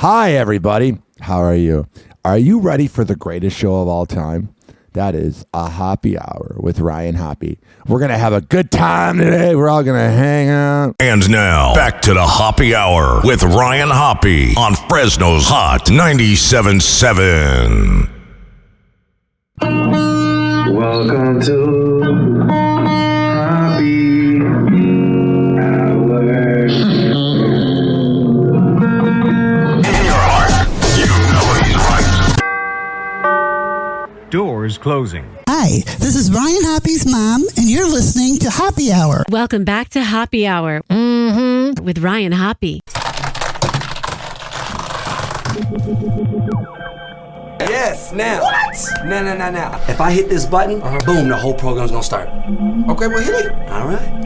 Hi, everybody. How are you? Are you ready for the greatest show of all time? That is a Happy Hour with Ryan Hoppe. We're going to have a good time today. We're all going to hang out. And now, back to the Happy Hour with Ryan Hoppe on Fresno's Hot 97.7. Welcome to Happy Hour. In your heart, you know he's right. Doors closing. Hi, this is Ryan Hoppe's mom, and you're listening to Happy Hour. Welcome back to Happy Hour with Ryan Hoppe. Yes, now. What? Now. If I hit this button, boom, the whole program's gonna start. Okay, well, hit it. All right.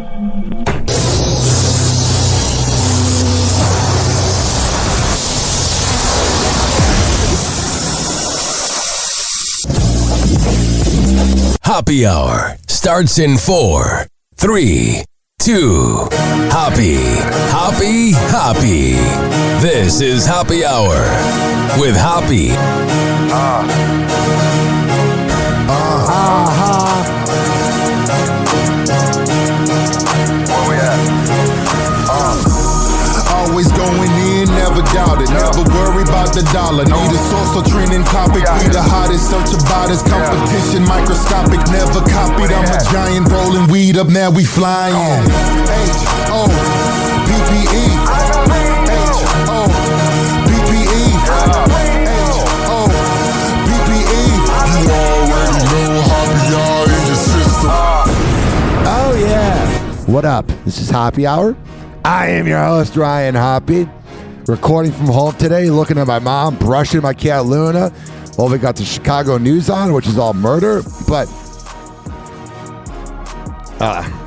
Happy Hour starts in 4, 3, 2. Happy. This is Happy Hour with Hoppe. Where we at? Always going in, never doubt it. Never worry about the dollar. Need a source or trending topic. We the hottest, search about us. Competition microscopic, never copied. I'm a giant rolling weed up, now we flying. H-O-P-P-E. H-O-P-P-E. H-O-P-P-E. You already know Happy Hour in your system. Oh, yeah. What up? This is Happy Hour. I am your host, Ryan Hoppe. Recording from home today, looking at my mom, brushing my cat Luna. Well, we got the Chicago news on, which is all murder, but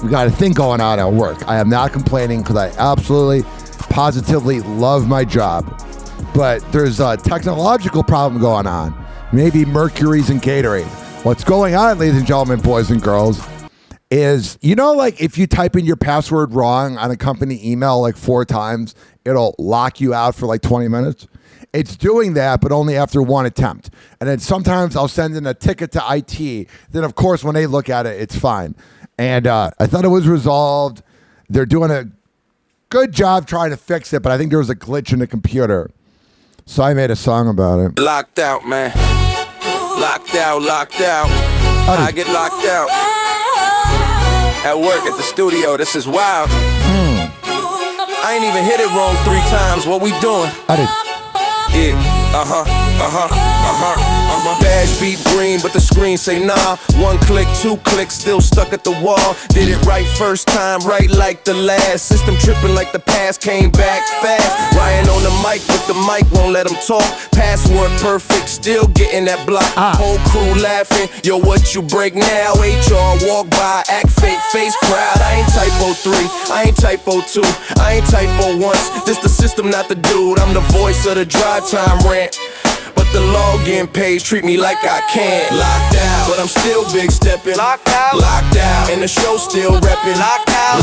we got a thing going on at work. I am not complaining because I absolutely, positively love my job. But there's a technological problem going on. Maybe mercury's in Gatorade. What's going on, ladies and gentlemen, boys and girls, is, you know, like if you type in your password wrong on a company email like 4 times, it'll lock you out for like 20 minutes. It's doing that, but only after one attempt. And then sometimes I'll send in a ticket to IT. Then, of course, when they look at it, it's fine. And I thought it was resolved. They're doing a good job trying to fix it, but I think there was a glitch in the computer. So I made a song about it. Locked out, man. Locked out. I get locked out. At work, at the studio, this is wild. I ain't even hit it wrong 3 times. What we doing? I did. Yeah, Badge beat green, but the screen say nah. 1 click, 2 clicks, still stuck at the wall. Did it right first time, right like the last. System tripping like the past, came back fast. Ryan on the mic, but the mic won't let him talk. Password perfect, still getting that block. Whole crew laughing, yo, what you break now? HR walk by, act fake, face proud. I ain't typo 3, I ain't typo 2, I ain't typo once. This the system, not the dude. I'm the voice of the drive time rant. But the login page treat me like I can't. Locked out, but I'm still big stepping. Locked out, and the show still reppin'. Locked out.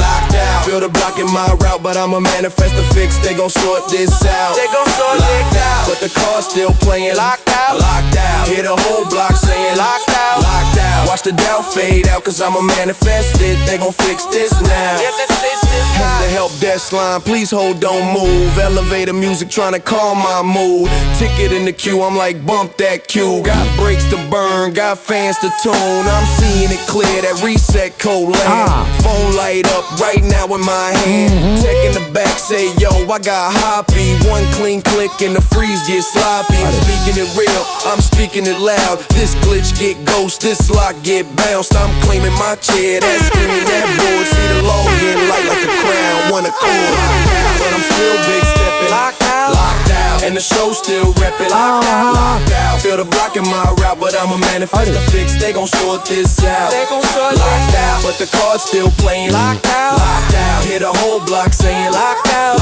Feel the block in my route, but I'ma manifest the fix. They gon' sort this out. Locked out, but the car's still playing. Locked out. Hear the whole block saying locked out. Watch the doubt fade out, cause I'ma manifest it. They gon' fix this now. Hit the help desk line, please hold, don't move. Elevator music tryna calm my mood. Ticket in the queue, I'm like bump that cue. Got brakes to burn, got fans to tune. I'm seeing it clear, that reset code land. Phone light up right now in my hand. Tech in the back say, yo, I got Hoppe. 1 clean click and the freeze get sloppy. I'm speaking it real, I'm speaking it loud. This glitch get ghost, this lock get bounced. I'm claiming my chair, that screen, that board. See the login light like a crown, 1 accord. But I'm still big stepping. Locked out, and the show still reppin'. Locked out, feel the block in my route, but I'ma manifest the fix. They gon' sort this out. Locked out, but the card's still playing. Locked out, hear the whole block saying locked out.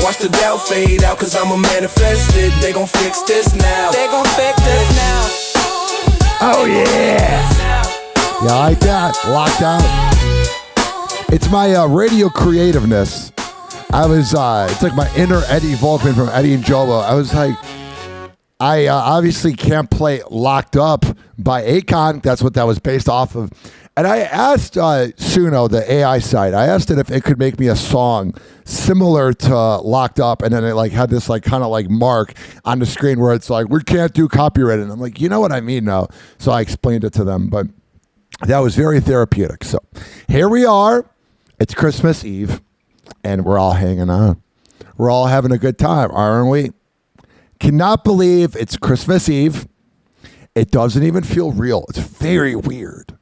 Watch the doubt fade out, cause I'ma manifest it. They gon' fix this now. Oh, yeah. You like that? Locked out. It's my radio creativeness I was, it's like my inner Eddie Volkman from Eddie and Jobo. I was like, I obviously can't play Locked Up by Akon. That's what that was based off of. And I asked Suno, the AI site, I asked it if it could make me a song similar to Locked Up. And then it like had this like kind of like mark on the screen where it's like, we can't do copyright. And I'm like, you know what I mean now? So I explained it to them. But that was very therapeutic. So here we are. It's Christmas Eve. And we're all hanging on. We're all having a good time, aren't we? Cannot believe it's Christmas Eve. It doesn't even feel real. It's very weird.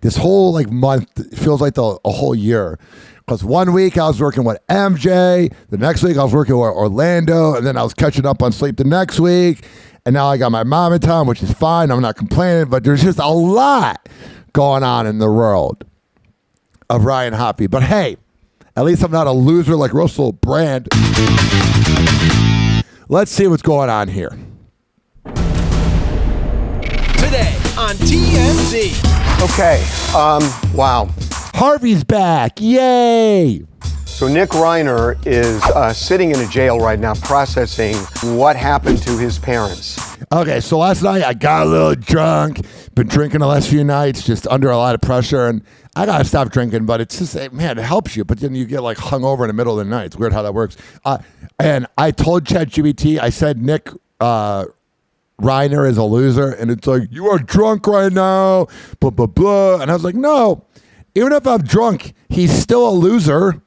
This whole like month feels like a whole year. Because one week I was working with MJ. The next week I was working with Orlando. And then I was catching up on sleep the next week. And now I got my mom in town, which is fine. I'm not complaining. But there's just a lot going on in the world of Ryan Hoppe. But hey, at least I'm not a loser like Russell Brand. Let's see what's going on here. Today on TMZ. Okay, wow. Harvey's back, yay! So Nick Reiner is sitting in a jail right now processing what happened to his parents. Okay, so last night I got a little drunk. Been drinking the last few nights, just under a lot of pressure, and I gotta stop drinking. But it's just, man, it helps you. But then you get like hungover in the middle of the night. It's weird how that works. And I told ChatGPT, I said Nick Reiner is a loser, and it's like, you are drunk right now, blah blah blah. And I was like, no, even if I'm drunk, he's still a loser.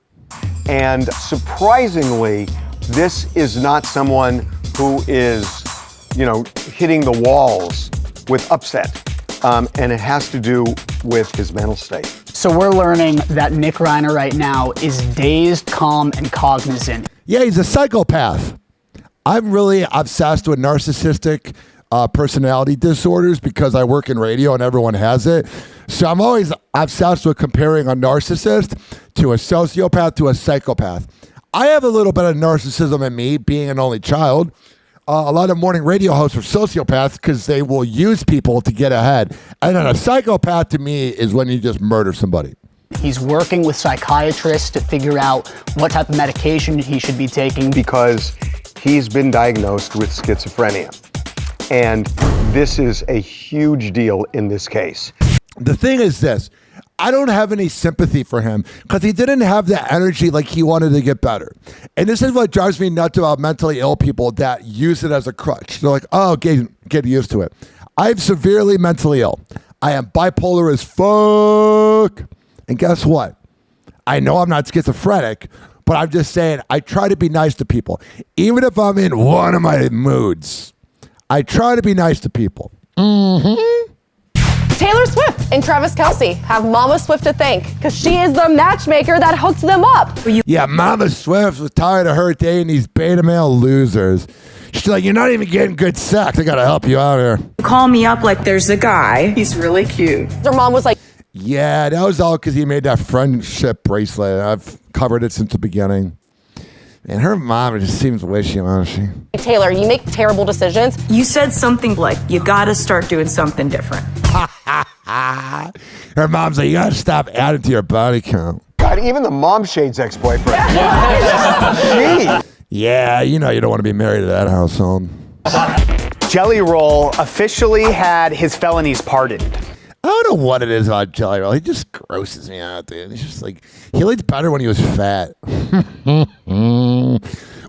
And surprisingly, this is not someone who is, hitting the walls with upset. And it has to do with his mental state. So we're learning that Nick Reiner right now is dazed, calm, and cognizant. Yeah, he's a psychopath. I'm really obsessed with narcissistic personality disorders because I work in radio and everyone has it. So I'm always obsessed with comparing a narcissist to a sociopath to a psychopath. I have a little bit of narcissism in me, being an only child. A lot of morning radio hosts are sociopaths because they will use people to get ahead. And then a psychopath to me is when you just murder somebody. He's working with psychiatrists to figure out what type of medication he should be taking. Because he's been diagnosed with schizophrenia. And this is a huge deal in this case. The thing is this. I don't have any sympathy for him because he didn't have the energy like he wanted to get better. And this is what drives me nuts about mentally ill people that use it as a crutch. They're like, oh, get used to it. I'm severely mentally ill. I am bipolar as fuck. And guess what? I know I'm not schizophrenic, but I'm just saying I try to be nice to people. Even if I'm in one of my moods, I try to be nice to people. Mm-hmm. Taylor Swift and Travis Kelce have Mama Swift to thank because she is the matchmaker that hooked them up. Yeah, Mama Swift was tired of her dating these beta male losers. She's like, you're not even getting good sex. I gotta help you out here. Call me up like there's a guy. He's really cute. Her mom was like, yeah, that was all because he made that friendship bracelet. I've covered it since the beginning. And her mom just seems wishy-washy. Taylor, you make terrible decisions. You said something like, you gotta start doing something different. Her mom's like, you gotta stop adding to your body count. God, even the mom shade's ex-boyfriend. Yeah, you know you don't want to be married to that household. Jelly Roll officially had his felonies pardoned. I don't know what it is about Jelly Roll. He just grosses me out, dude. He's just like, he looked better when he was fat.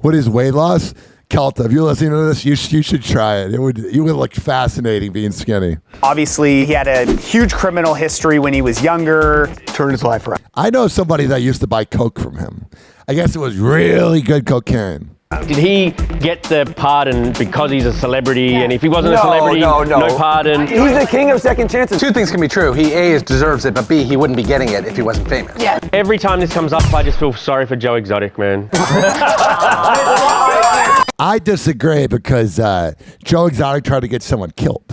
What is weight loss? Kelta, if you're listening to this, you should try it. You would look fascinating being skinny. Obviously, he had a huge criminal history when he was younger. Turned his life around. I know somebody that used to buy coke from him. I guess it was really good cocaine. Did he get the pardon because he's a celebrity? And if he wasn't a celebrity, no pardon? He's the king of second chances. Two things can be true. He A, deserves it, but B, he wouldn't be getting it if he wasn't famous. Yeah. Every time this comes up, I just feel sorry for Joe Exotic, man. I disagree because Joe Exotic tried to get someone killed.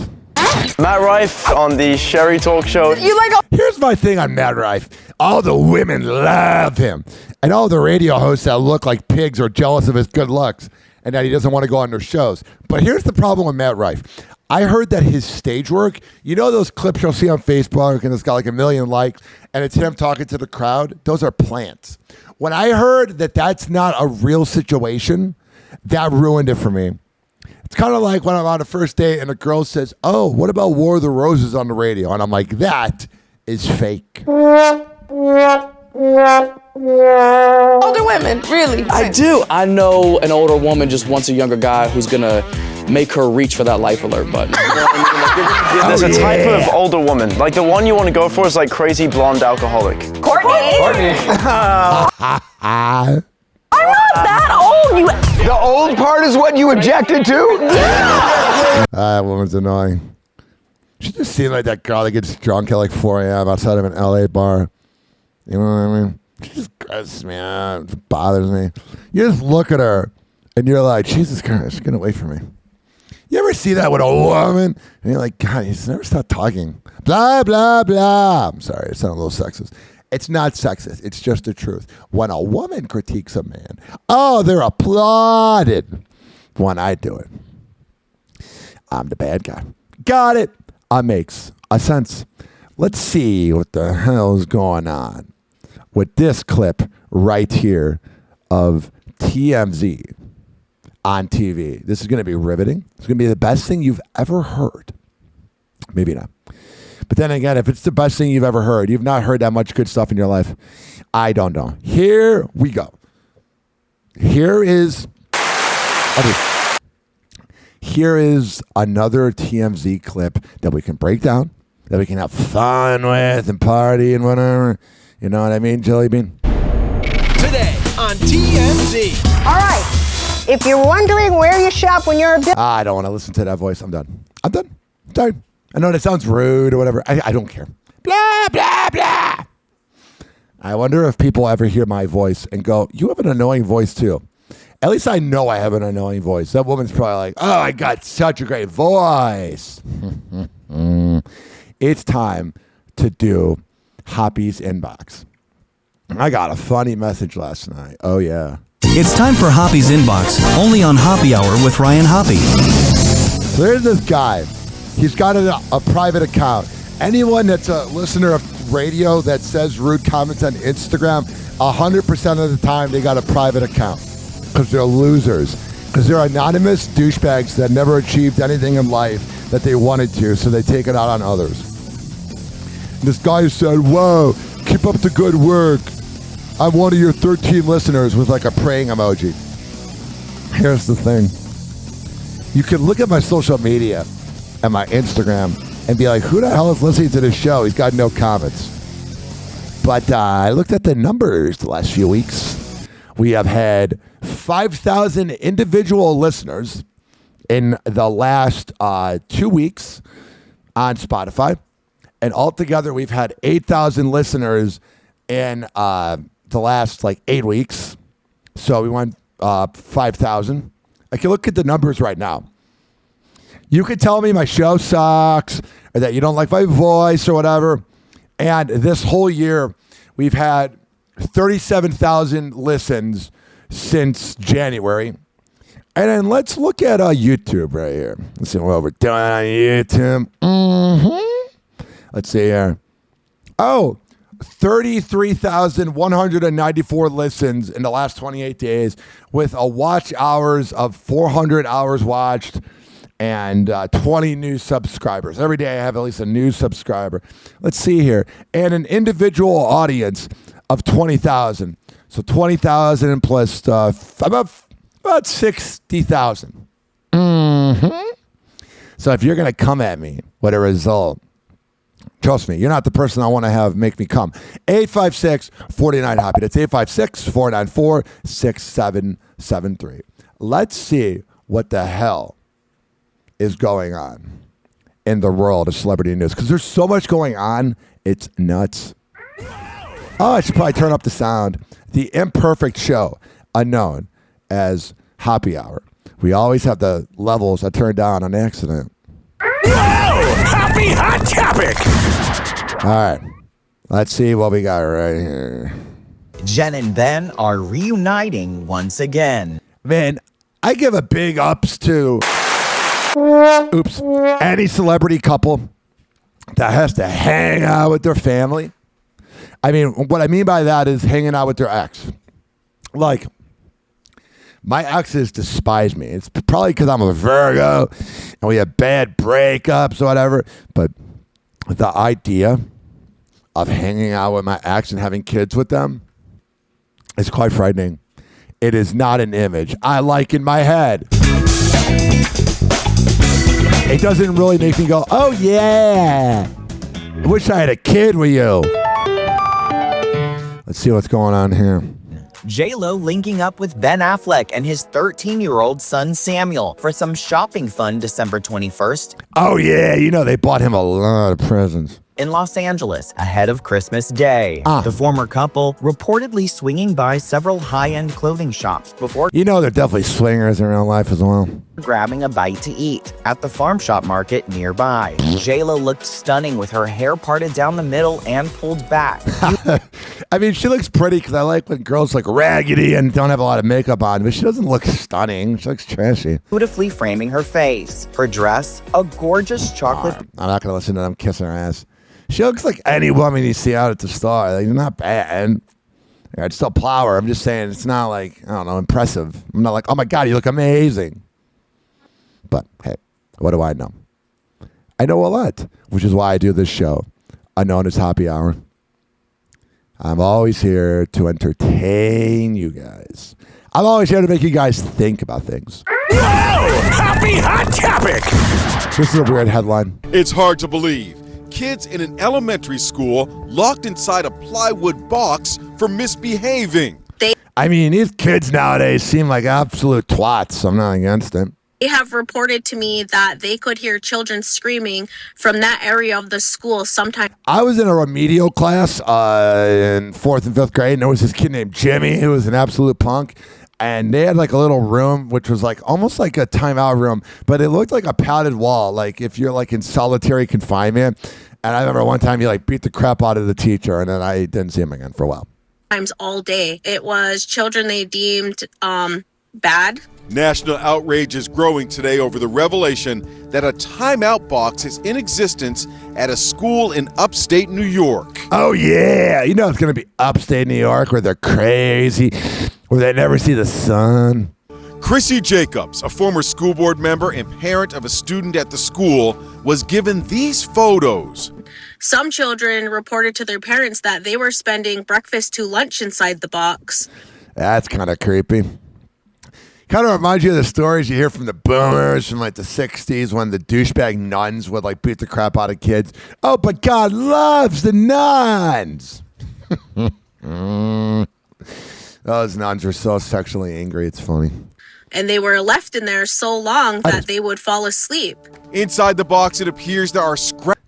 Matt Rife on the Sherry Talk Show. Here's my thing on Matt Rife. All the women love him. And all the radio hosts that look like pigs are jealous of his good looks and that he doesn't want to go on their shows. But here's the problem with Matt Rife. I heard that his stage work, you know those clips you'll see on Facebook and it's got like 1 million likes and it's him talking to the crowd? Those are plants. When I heard that that's not a real situation, that ruined it for me. It's kind of like when I'm on a first date and a girl says, "Oh, what about War of the Roses on the radio?" And I'm like, that is fake. Older women, really? I do. I know an older woman just wants a younger guy who's gonna make her reach for that life alert button. You know what I mean? There's a type of older woman. Like the one you want to go for is like crazy blonde alcoholic. Courtney? I'm not that old, you. The old part is what you objected to? Yeah! That woman's annoying. She just seemed like that girl that gets drunk at like 4 a.m. outside of an LA bar. You know what I mean? She just grosses me out. It bothers me. You just look at her and you're like, Jesus Christ, get away from me. You ever see that with a woman? And you're like, God, he's never stop talking. Blah, blah, blah. I'm sorry, it sounded a little sexist. It's not sexist. It's just the truth. When a woman critiques a man, oh, they're applauded. When I do it, I'm the bad guy. Got it. Makes a sense. Let's see what the hell's going on with this clip right here of TMZ on TV. This is going to be riveting. It's going to be the best thing you've ever heard. Maybe not. But then again, if it's the best thing you've ever heard, you've not heard that much good stuff in your life. I don't know. Here we go. Here is another TMZ clip that we can break down, that we can have fun with and party and whatever. You know what I mean, Jelly Bean? Today on TMZ. All right. If you're wondering where you shop when you're a bit... I don't want to listen to that voice. I'm done. I'm tired. I know that sounds rude or whatever. I don't care. Blah, blah, blah. I wonder if people ever hear my voice and go, you have an annoying voice too. At least I know I have an annoying voice. That woman's probably like, oh, I got such a great voice. It's time to do Hoppy's Inbox. I got a funny message last night. Oh, yeah. It's time for Hoppy's Inbox, only on Happy Hour with Ryan Hoppe. So there's this guy. He's got a private account. Anyone that's a listener of radio that says rude comments on Instagram, 100% of the time they got a private account because they're losers. Because they're anonymous douchebags that never achieved anything in life that they wanted to, so they take it out on others. And this guy said, whoa, keep up the good work. I'm one of your 13 listeners with like a praying emoji. Here's the thing. You can look at my social media and my Instagram and be like, who the hell is listening to this show? He's got no comments. But I looked at the numbers the last few weeks. We have had 5,000 individual listeners in the last 2 weeks on Spotify. And altogether, we've had 8,000 listeners in the last 8 weeks. So we went 5,000. I can look at the numbers right now. You could tell me my show sucks or that you don't like my voice or whatever. And this whole year, we've had 37,000 listens since January. And then let's look at YouTube right here. Let's see what we're doing on YouTube. Let's see here. Oh, 33,194 listens in the last 28 days with a watch hours of 400 hours watched. And 20 new subscribers. Every day I have at least a new subscriber. Let's see here. And an individual audience of 20,000. So 20,000 plus about 60,000. So if you're going to come at me with a result, trust me, you're not the person I want to have make me come. 856-49-HOPPY. That's 856-494-6773. Let's see what the hell is going on in the world of celebrity news, because there's so much going on, it's nuts. Oh, I should probably turn up the sound. The imperfect show, unknown as Happy Hour. We always have the levels I turned down on accident. Happy Hot Topic! All right, let's see what we got right here. Jen and Ben are reuniting once again. Man, I give a big ups to any celebrity couple that has to hang out with their family. I mean, what I mean by that is hanging out with their ex. Like, my exes despise me. It's probably because I'm a Virgo and we have bad breakups or whatever. But the idea of hanging out with my ex and having kids with them is quite frightening. It is not an image I like in my head. It doesn't really make me go, oh yeah, I wish I had a kid with you. Let's see what's going on here. J-Lo linking up with Ben Affleck and his 13-year-old son Samuel for some shopping fun December 21st. Oh yeah, you know they bought him a lot of presents. In Los Angeles, ahead of Christmas Day. The former couple reportedly swinging by several high-end clothing shops before You know they're definitely swingers in real life as well. grabbing a bite to eat at the farm shop market nearby. J-Lo looked stunning with her hair parted down the middle and pulled back. I mean, she looks pretty because I like when girls look raggedy and don't have a lot of makeup on, but she doesn't look stunning. She looks trashy. Beautifully framing her face. Her dress, a gorgeous chocolate. I'm not going to listen to them kissing her ass. She looks like any woman you see out at the store. Like, not bad. I'd still plow her. I'm just saying it's not like, I don't know, impressive. I'm not like, oh my God, you look amazing. But hey, what do I know? I know a lot, which is why I do this show, known as Happy Hour. I'm always here to entertain you guys. I'm always here to make you guys think about things. Whoa! Happy Hot Topic! This is a weird headline. It's hard to believe. Kids in an elementary school locked inside a plywood box for misbehaving. I mean, these kids nowadays seem like absolute twats. I'm not against it. They have reported to me that they could hear children screaming from that area of the school sometimes. I was in a remedial class in 4th and 5th grade, and there was this kid named Jimmy who was an absolute punk. And they had like a little room, which was like almost like a timeout room, but it looked like a padded wall, like if you're like in solitary confinement. And I remember one time he like beat the crap out of the teacher, and then I didn't see him again for a while. Times all day. It was children they deemed bad. National outrage is growing today over the revelation that a timeout box is in existence at a school in upstate New York. Oh yeah, you know it's gonna be upstate New York where they're crazy, where they never see the sun. Chrissy Jacobs, a former school board member and parent of a student at the school, was given these photos. Some children reported to their parents that they were spending breakfast to lunch inside the box. That's kind of creepy. Kind of reminds you of the stories you hear from the boomers from like the 60s when the douchebag nuns would like beat the crap out of kids. Oh, but God loves the nuns. Those nuns are so sexually angry, it's funny. And they were left in there so long that they would fall asleep. Inside the box, it appears there are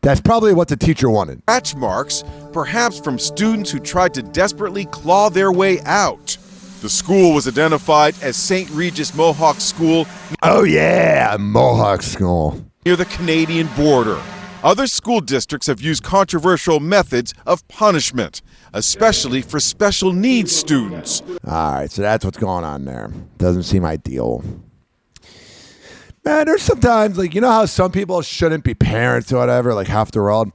That's probably what the teacher wanted. Scratch marks, perhaps from students who tried to desperately claw their way out. The school was identified as St. Regis Mohawk School. Oh yeah, Mohawk School. Near the Canadian border. Other school districts have used controversial methods of punishment, especially for special needs students. All right, so that's what's going on there. Doesn't seem ideal. Man, there's sometimes, like, you know how some people shouldn't be parents or whatever, like half the world?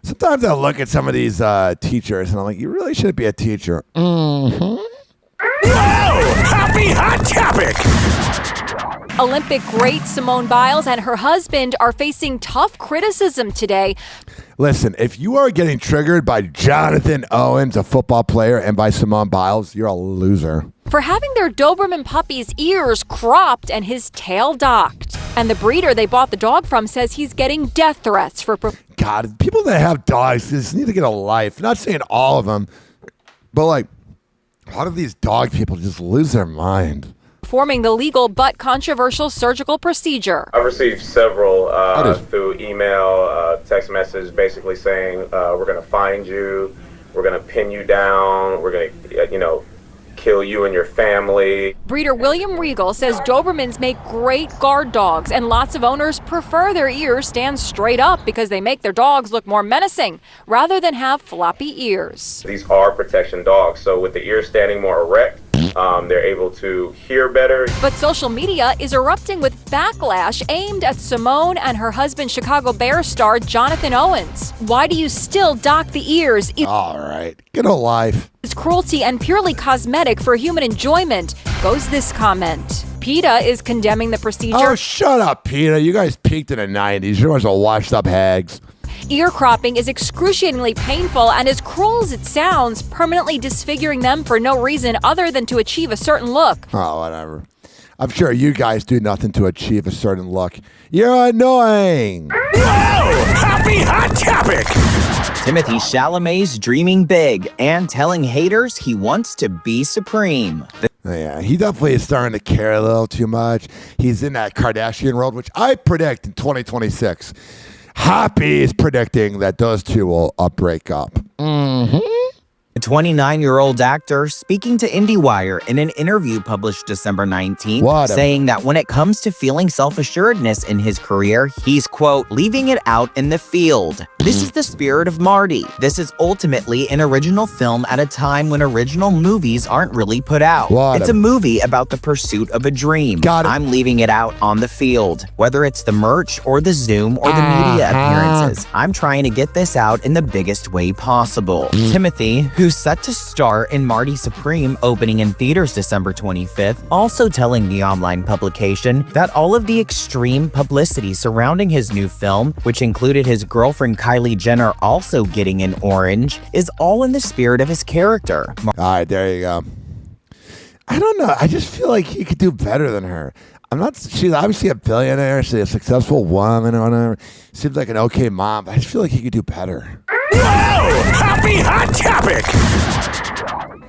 Sometimes I look at some of these teachers and I'm like, you really shouldn't be a teacher. Mm-hmm. Whoa! Happy Hot Topic! Olympic great Simone Biles and her husband are facing tough criticism today. Listen, if you are getting triggered by Jonathan Owens, a football player, and by Simone Biles, you're a loser. For having their Doberman puppy's ears cropped and his tail docked. And the breeder they bought the dog from says he's getting death threats for... God, people that have dogs just need to get a life. Not saying all of them, but like, a lot of these dog people just lose their mind. Performing the legal but controversial surgical procedure. I've received several through email, text message, basically saying we're going to find you, we're going to pin you down, we're going to, kill you and your family. Breeder William Regal says Dobermans make great guard dogs, and lots of owners prefer their ears stand straight up because they make their dogs look more menacing rather than have floppy ears. These are protection dogs, so with the ears standing more erect, They're able to hear better. But social media is erupting with backlash aimed at Simone and her husband, Chicago Bears star Jonathan Owens. Why do you still dock the ears? All right, get a life. It's cruelty and purely cosmetic for human enjoyment, goes this comment. PETA is condemning the procedure. Oh, shut up, PETA. You guys peaked in the 90s. You're a bunch of washed up hags. Ear cropping is excruciatingly painful and as cruel as it sounds, permanently disfiguring them for no reason other than to achieve a certain look. Oh, whatever. I'm sure you guys do nothing to achieve a certain look. You're annoying. Whoa! Happy hot topic! Timothy Chalamet's dreaming big and telling haters he wants to be supreme. Yeah, he definitely is starting to care a little too much. He's in that Kardashian world, which I predict in 2026. Hoppe is predicting that those two will break up. Mm-hmm. A 29-year-old actor speaking to IndieWire in an interview published December 19th, saying that when it comes to feeling self-assuredness in his career, he's, quote, leaving it out in the field. This is the spirit of Marty. This is ultimately an original film at a time when original movies aren't really put out. It's a movie about the pursuit of a dream. I'm leaving it out on the field. Whether it's the merch or the Zoom or the media appearances, I'm trying to get this out in the biggest way possible. Timothy, who's set to star in Marty Supreme opening in theaters December 25th, also telling the online publication that all of the extreme publicity surrounding his new film, which included his girlfriend Kylie Jenner also getting an orange, is all in the spirit of his character. All right, there you go. I don't know. I just feel like he could do better than her. She's obviously a billionaire. She's a successful woman or whatever. Seems like an okay mom, but I just feel like he could do better. Whoa! Happy hot topic!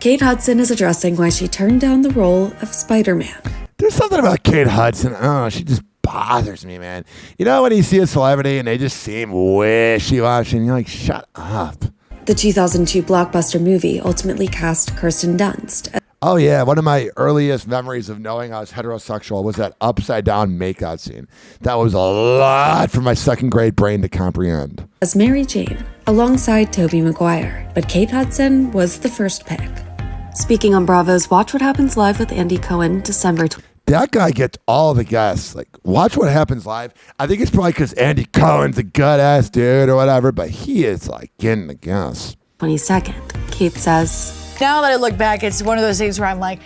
Kate Hudson is addressing why she turned down the role of Spider-Man. There's something about Kate Hudson. Oh, she just bothers me, man. You know when you see a celebrity and they just seem wishy-washy and you're like, shut up. The 2002 blockbuster movie ultimately cast Kirsten Dunst. Oh, yeah. One of my earliest memories of knowing I was heterosexual was that upside-down makeout scene. That was a lot for my second grade brain to comprehend. As Mary Jane, alongside Tobey Maguire, but Kate Hudson was the first pick. Speaking on Bravo's Watch What Happens Live with Andy Cohen, December 20th. That guy gets all the guests. Like, Watch What Happens Live. I think it's probably because Andy Cohen's a good-ass dude or whatever, but he is, like, getting the guests. 22nd, Kate says... Now that I look back, it's one of those things where I'm like,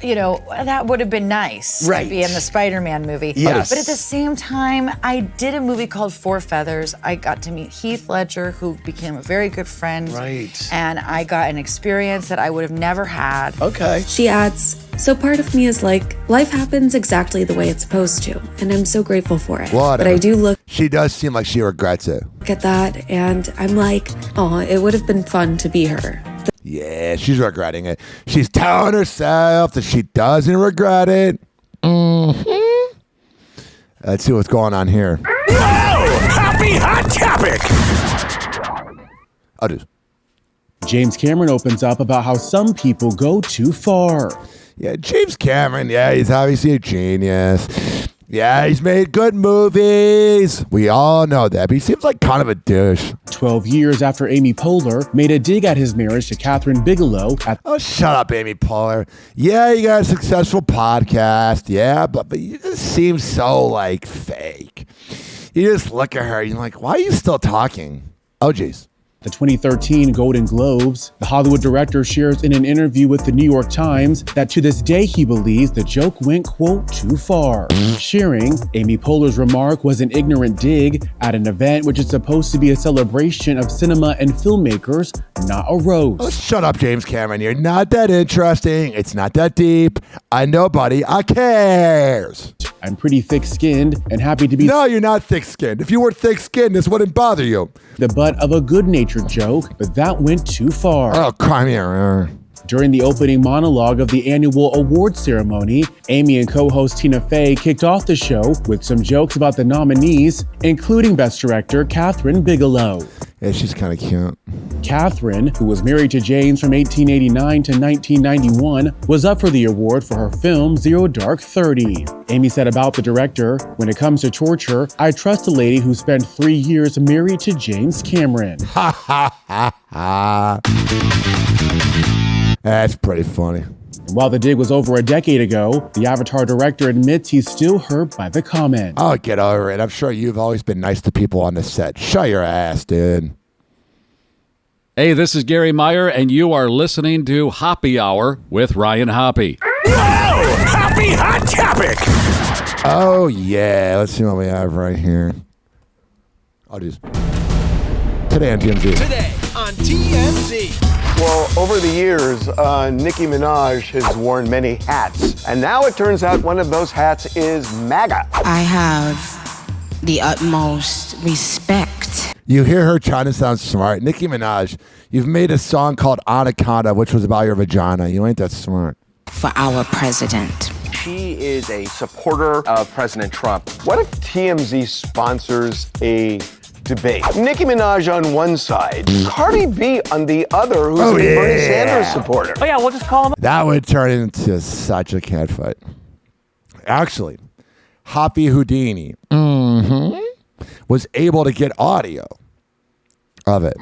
you know, that would have been nice to be in the Spider-Man movie. Yes. But at the same time, I did a movie called Four Feathers. I got to meet Heath Ledger, who became a very good friend. Right. And I got an experience that I would have never had. Okay. She adds, so part of me is like, life happens exactly the way it's supposed to, and I'm so grateful for it. Whatever. But I do look She does seem like she regrets it. at that, and I'm like, oh, it would have been fun to be her. Yeah, she's regretting it. She's telling herself that she doesn't regret it. Mm-hmm. Let's see what's going on here. Whoa! Happy hot topic! I'll do. James Cameron opens up about how some people go too far. Yeah, James Cameron, he's obviously a genius. Yeah, he's made good movies. We all know that, but he seems like kind of a douche. 12 years after Amy Poehler made a dig at his marriage to Catherine Bigelow. Oh, shut up, Amy Poehler. Yeah, you got a successful podcast. Yeah, but you just seem so, like, fake. You just look at her, and you're like, why are you still talking? Oh, geez. The 2013 Golden Globes, the Hollywood director shares in an interview with the New York Times that to this day he believes the joke went, quote, too far. Sharing, Amy Poehler's remark was an ignorant dig at an event which is supposed to be a celebration of cinema and filmmakers, not a roast. Oh, shut up, James Cameron. You're not that interesting. It's not that deep. I know, buddy. I cares. I'm pretty thick-skinned and happy to be... No, you're not thick-skinned. If you were thick-skinned, this wouldn't bother you. The butt of a good-natured joke, but that went too far. Oh, crime here. During the opening monologue of the annual award ceremony, Amy and co-host Tina Fey kicked off the show with some jokes about the nominees, including Best Director Catherine Bigelow. Yeah, she's kind of cute. Catherine, who was married to James from 1889 to 1991, was up for the award for her film Zero Dark 30. Amy said about the director, when it comes to torture, I trust a lady who spent 3 years married to James Cameron. Ha ha ha ha. That's pretty funny. While the dig was over a decade ago, the Avatar director admits he's still hurt by the comment. Oh, get over it. I'm sure you've always been nice to people on the set. Shut your ass, dude. Hey, this is Gary Meyer, and you are listening to Hoppe Hour with Ryan Hoppe. Happy Hot Topic! Oh, yeah. Let's see what we have right here. I'll just... Today on TMZ. Today on TMZ. Well, over the years, Nicki Minaj has worn many hats. And now it turns out one of those hats is MAGA. I have the utmost respect. You hear her trying to sound smart. Nicki Minaj, you've made a song called Anaconda, which was about your vagina. You ain't that smart. For our president. She is a supporter of President Trump. What if TMZ sponsors a debate? Nicki Minaj on one side, Cardi B on the other, who's a Bernie Sanders supporter. Oh yeah, we'll just call him. That would turn into such a catfight. Actually, Hoppe Houdini was able to get audio of it.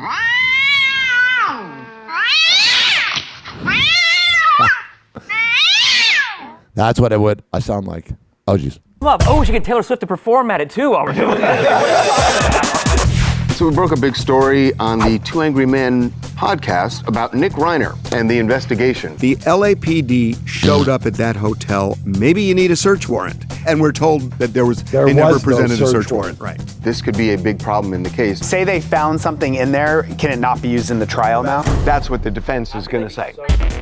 That's what it would sound like. Oh, jeez. Love. Oh, we should get Taylor Swift to perform at it too while we're doing it. So we broke a big story on the Two Angry Men podcast about Nick Reiner and the investigation. The LAPD showed up at that hotel. Maybe you need a search warrant. And we're told that they never presented a search warrant. Right. This could be a big problem in the case. Say they found something in there, can it not be used in the trial now? That's what the defense is going to say.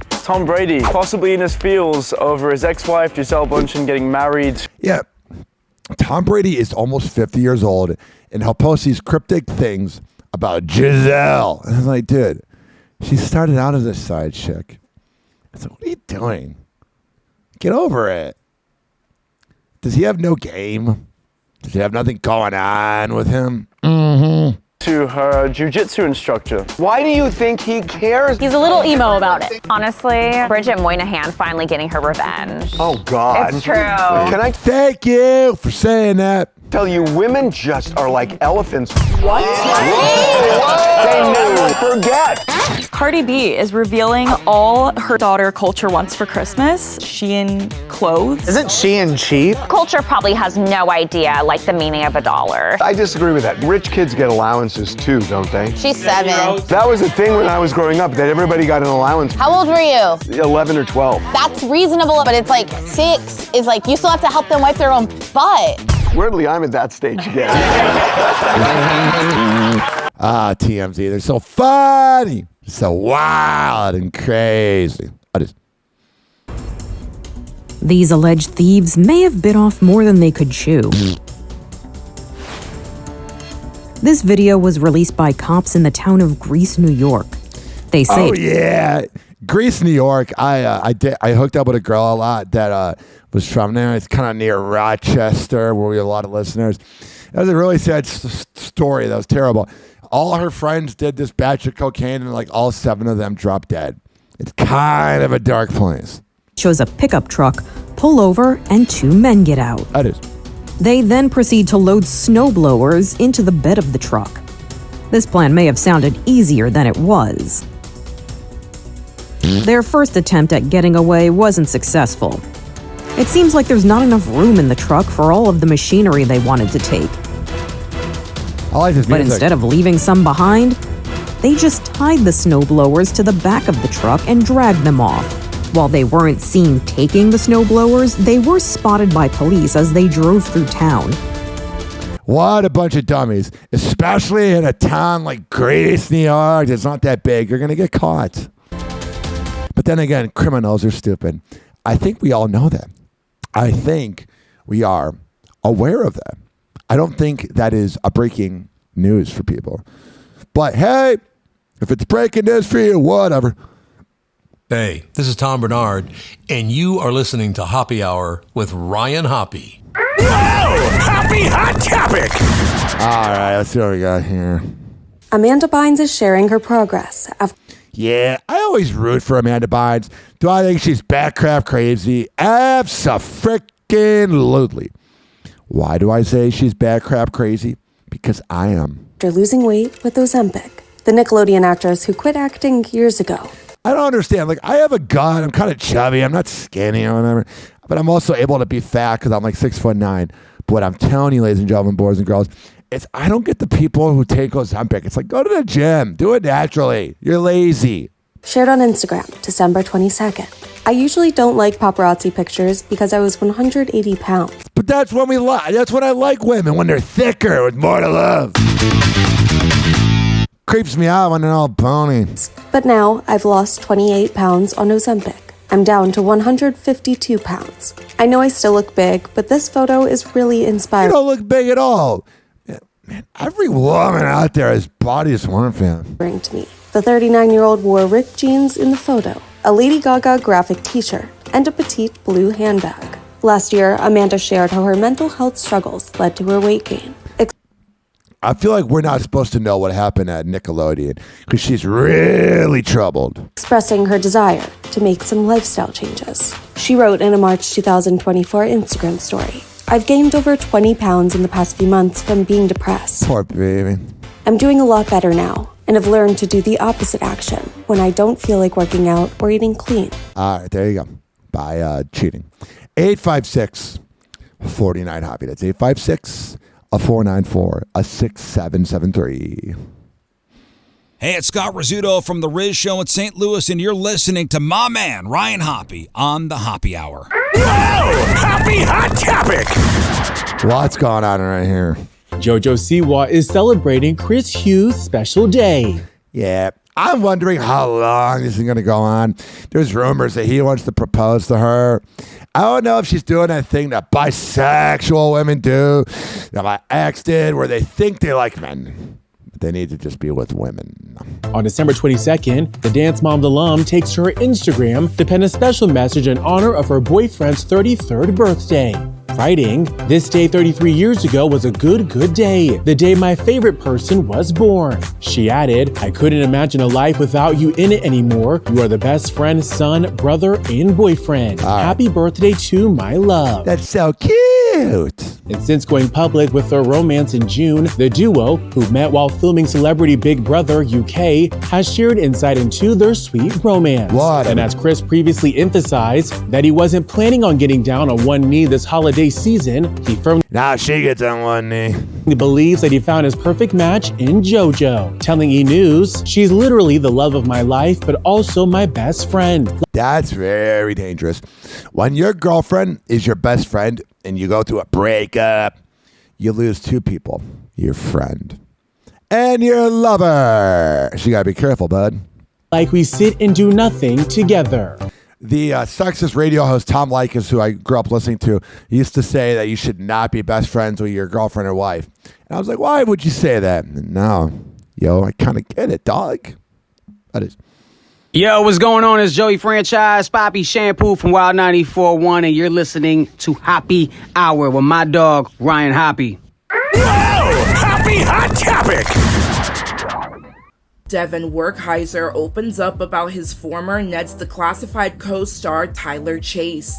Tom Brady, possibly in his feels over his ex-wife Gisele Bundchen getting married. Yeah. Tom Brady is almost 50 years old, and he'll post these cryptic things about Gisele. And I'm like, dude, she started out as a side chick. I said, what are you doing? Get over it. Does he have no game? Does he have nothing going on with him? To her jiu-jitsu instructor. Why do you think he cares? He's a little emo about it. Honestly, Bridget Moynihan finally getting her revenge. Oh, God. It's true. Can I thank you for saying that? Tell you, women just are like elephants. What? They never forget. Cardi B is revealing all her daughter Culture wants for Christmas. Shein clothes. Isn't Shein cheap? Culture probably has no idea, like, the meaning of $1. I disagree with that. Rich kids get allowances too, don't they? She's 7. That was a thing when I was growing up, that everybody got an allowance. How old were you? 11 or 12. That's reasonable, but it's like 6 is like, you still have to help them wipe their own butt. Weirdly, I'm at that stage again. TMZ, they're so funny, so wild and crazy. These alleged thieves may have bit off more than they could chew. This video was released by cops in the town of Greece, New York. They say, "Oh yeah, Greece, New York." I hooked up with a girl a lot that was from there. It's kind of near Rochester, where we have a lot of listeners. That was a really sad story. That was terrible. All her friends did this batch of cocaine, and like all 7 of them dropped dead. It's kind of a dark place. Shows a pickup truck pull over and 2 men get out. That is. They then proceed to load snowblowers into the bed of the truck. This plan may have sounded easier than it was. Their first attempt at getting away wasn't successful. It seems like there's not enough room in the truck for all of the machinery they wanted to take. I like this music. But instead of leaving some behind, they just tied the snowblowers to the back of the truck and dragged them off. While they weren't seen taking the snowblowers, they were spotted by police as they drove through town. What a bunch of dummies, especially in a town like Greece, New York. It's not that big. You're going to get caught. But then again, criminals are stupid. I think we all know that. I think we are aware of that. I don't think that is a breaking news for people. But hey, if it's breaking news for you, whatever. Hey, this is Tom Bernard, and you are listening to Hoppe Hour with Ryan Hoppe. Happy Hot Topic! All right, let's see what we got here. Amanda Bynes is sharing her progress. Yeah, I always root for Amanda Bynes. Do I think she's backcraft crazy? Abso-freaking-lutely. Why do I say she's backcraft crazy? Because I am. After losing weight with Ozempic, the Nickelodeon actress who quit acting years ago I don't understand. Like, I have a gun. I'm kind of chubby. I'm not skinny or whatever. But I'm also able to be fat because I'm like 6'9". But what I'm telling you, ladies and gentlemen, boys and girls, is I don't get the people who take Ozempic. It's like, go to the gym. Do it naturally. You're lazy. Shared on Instagram, December 22nd. I usually don't like paparazzi pictures because I was 180 pounds. But that's when we like. That's when I like women, when they're thicker with more to love. Creeps me out when they're all bony. But now I've lost 28 pounds on Ozempic. I'm down to 152 pounds. I know I still look big, but this photo is really inspiring. You don't look big at all. Man, every woman out there has body dysmorphia. To me. The 39-year-old wore ripped jeans in the photo, a Lady Gaga graphic t-shirt, and a petite blue handbag. Last year, Amanda shared how her mental health struggles led to her weight gain. I feel like we're not supposed to know what happened at Nickelodeon because she's really troubled. Expressing her desire to make some lifestyle changes. She wrote in a March 2024 Instagram story, "I've gained over 20 pounds in the past few months from being depressed. Poor baby. I'm doing a lot better now and have learned to do the opposite action when I don't feel like working out or eating clean." All right, there you go. By cheating. 856-49-HOPPY. That's 856-494-6773. Hey, it's Scott Rizzuto from The Riz Show in St. Louis, and you're listening to my man, Ryan Hoppe, on the Hoppe Hour. Whoa! Happy Hot Topic! What's going on right here? JoJo Siwa is celebrating Chris Hughes' special day. Yeah, I'm wondering how long this is going to go on. There's rumors that he wants to propose to her. I don't know if she's doing that thing that bisexual women do, that my ex did, where they think they like men. They need to just be with women. On December 22nd, the Dance Moms alum takes to her Instagram to pen a special message in honor of her boyfriend's 33rd birthday. Writing, "This day 33 years ago was a good day. The day my favorite person was born." She added, "I couldn't imagine a life without you in it anymore. You are the best friend, son, brother, and boyfriend. Happy birthday to my love." That's so cute. And since going public with their romance in June, the duo, who met while filming Celebrity Big Brother UK, has shared insight into their sweet romance. And as Chris previously emphasized that he wasn't planning on getting down on one knee this holiday season, he firmly she gets on one knee. believes that he found his perfect match in JoJo, telling E! News, "She's literally the love of my life, but also my best friend." That's very dangerous. When your girlfriend is your best friend and you go through a breakup, you lose two people, your friend and your lover. So you gotta be careful, bud. Like we sit and do nothing together. The sexist radio host Tom Likas, who I grew up listening to, used to say that you should not be best friends with your girlfriend or wife. And I was like, why would you say that? And now, I kind of get it, dog. That is. Yo, what's going on? It's Joey Franchise, Poppy Shampoo from Wild 94.1, and you're listening to Hoppe Hour with my dog, Ryan Hoppe. Whoa! Happy Hot Topic! Devin Werkheiser opens up about his former Ned's Declassified co-star Tyler Chase.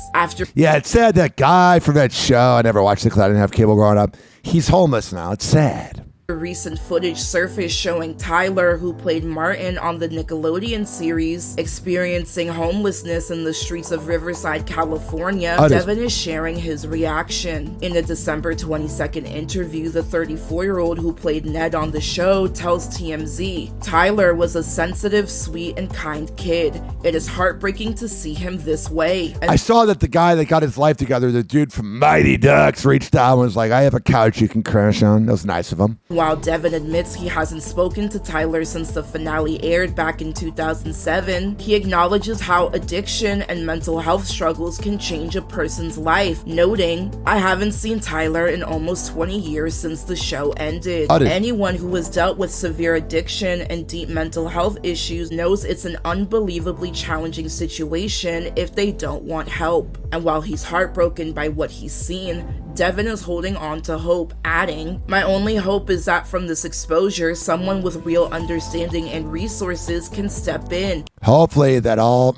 Yeah, it's sad that guy from that show, I never watched it because I didn't have cable growing up, he's homeless now. It's sad. Recent footage surfaced showing Tyler, who played Martin on the Nickelodeon series, experiencing homelessness in the streets of Riverside, California. Devin is sharing his reaction. In a December 22nd interview, the 34-year-old who played Ned on the show tells TMZ, "Tyler was a sensitive, sweet, and kind kid. It is heartbreaking to see him this way." I saw that the guy that got his life together, the dude from Mighty Ducks, reached out and was like, "I have a couch you can crash on." That was nice of him. While Devin admits he hasn't spoken to Tyler since the finale aired back in 2007, he acknowledges how addiction and mental health struggles can change a person's life, noting, "I haven't seen Tyler in almost 20 years since the show ended." Anyone who has dealt with severe addiction and deep mental health issues knows it's an unbelievably challenging situation if they don't want help. And while he's heartbroken by what he's seen, Devin is holding on to hope, adding, "My only hope is that from this exposure, someone with real understanding and resources can step in." Hopefully that all,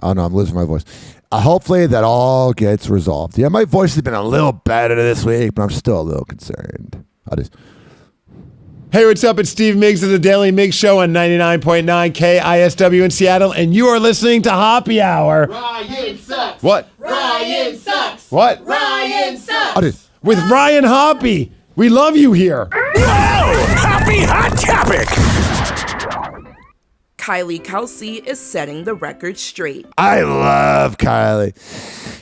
oh no, I'm losing my voice. Hopefully that all gets resolved. Yeah, my voice has been a little better this week, but I'm still a little concerned. Hey, what's up? It's Steve Miggs of the Daily Miggs Show on 99.9 KISW in Seattle, and you are listening to Hoppy Hour. Ryan sucks. What? Ryan sucks. What? Ryan sucks. With Ryan Hoppy. We love you here. Happy Hot Topic. Kylie Kelsey is setting the record straight. I love Kylie.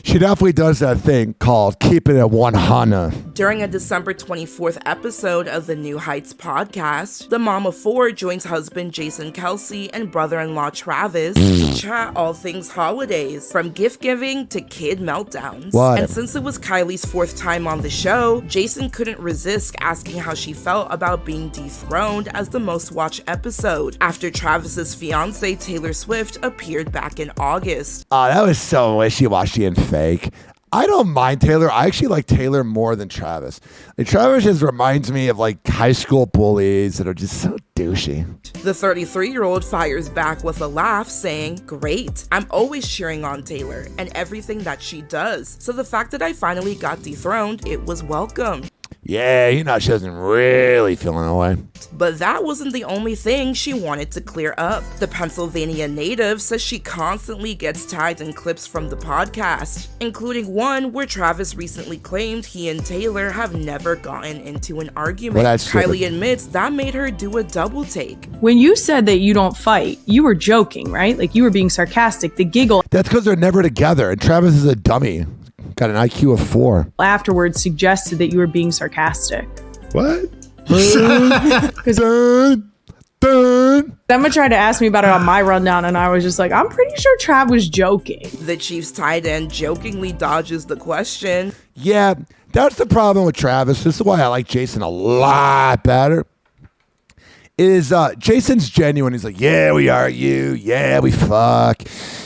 She definitely does that thing called keeping it 100. During a December 24th episode of the New Heights podcast, the mom of four joins husband Jason Kelsey and brother-in-law Travis to chat all things holidays, from gift giving to kid meltdowns. What? And since it was Kylie's fourth time on the show, Jason couldn't resist asking how she felt about being dethroned as the most watched episode after Travis's fiance Taylor Swift appeared back in August. Oh, that was so wishy-washy and fake. I don't mind Taylor. I actually like Taylor more than Travis. Like, Travis just reminds me of like high school bullies that are just so douchey. The 33-year-old fires back with a laugh, saying, "Great, I'm always cheering on Taylor and everything that she does. So the fact that I finally got dethroned, it was welcome." Yeah, she doesn't really feel in a way. But that wasn't the only thing she wanted to clear up. The Pennsylvania native says she constantly gets tagged in clips from the podcast, including one where Travis recently claimed he and Taylor have never gotten into an argument. Well, that's Kylie stupid. admits that made her do a double take. When you said that you don't fight, you were joking, right? Like you were being sarcastic. The giggle That's because they're never together, and Travis is a dummy. Got an IQ of 4. afterwards suggested that you were being sarcastic. What? Emma tried to ask me about it on my rundown, and I was just like, I'm pretty sure Trav was joking. The Chiefs tight end jokingly dodges the question. Yeah, that's the problem with Travis. This is why I like Jason a lot better. Jason's genuine. He's like, yeah, we argue. Yeah, we fuck.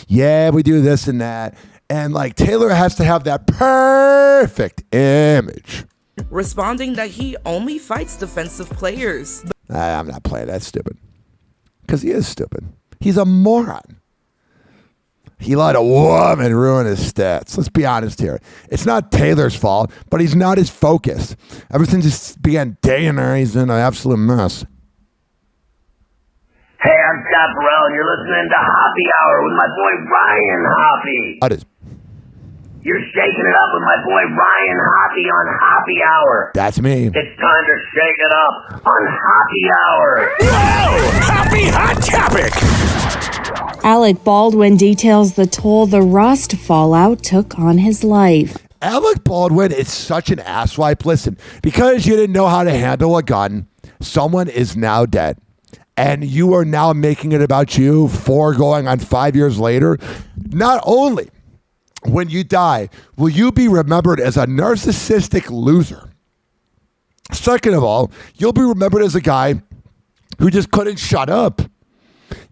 Yeah, we do this and that. And like Taylor has to have that perfect image. Responding that he only fights defensive players. I'm not playing that stupid. Because he is stupid. He's a moron. He let a woman ruin his stats. Let's be honest here. It's not Taylor's fault, but he's not as focused. Ever since he began dating her, he's in an absolute mess. Hey, I'm Scott Burrell, and you're listening to Hoppy Hour with my boy Ryan Hoppy. That is. You're shaking it up with my boy Ryan Hoppy on Hoppy Hour. That's me. It's time to shake it up on Hoppy Hour. Happy Hot Topic. Alec Baldwin details the toll the Rust fallout took on his life. Alec Baldwin is such an asswipe. Listen, because you didn't know how to handle a gun, someone is now dead. And you are now making it about you 4 going on 5 years later. Not only when you die will you be remembered as a narcissistic loser. Second of all, you'll be remembered as a guy who just couldn't shut up.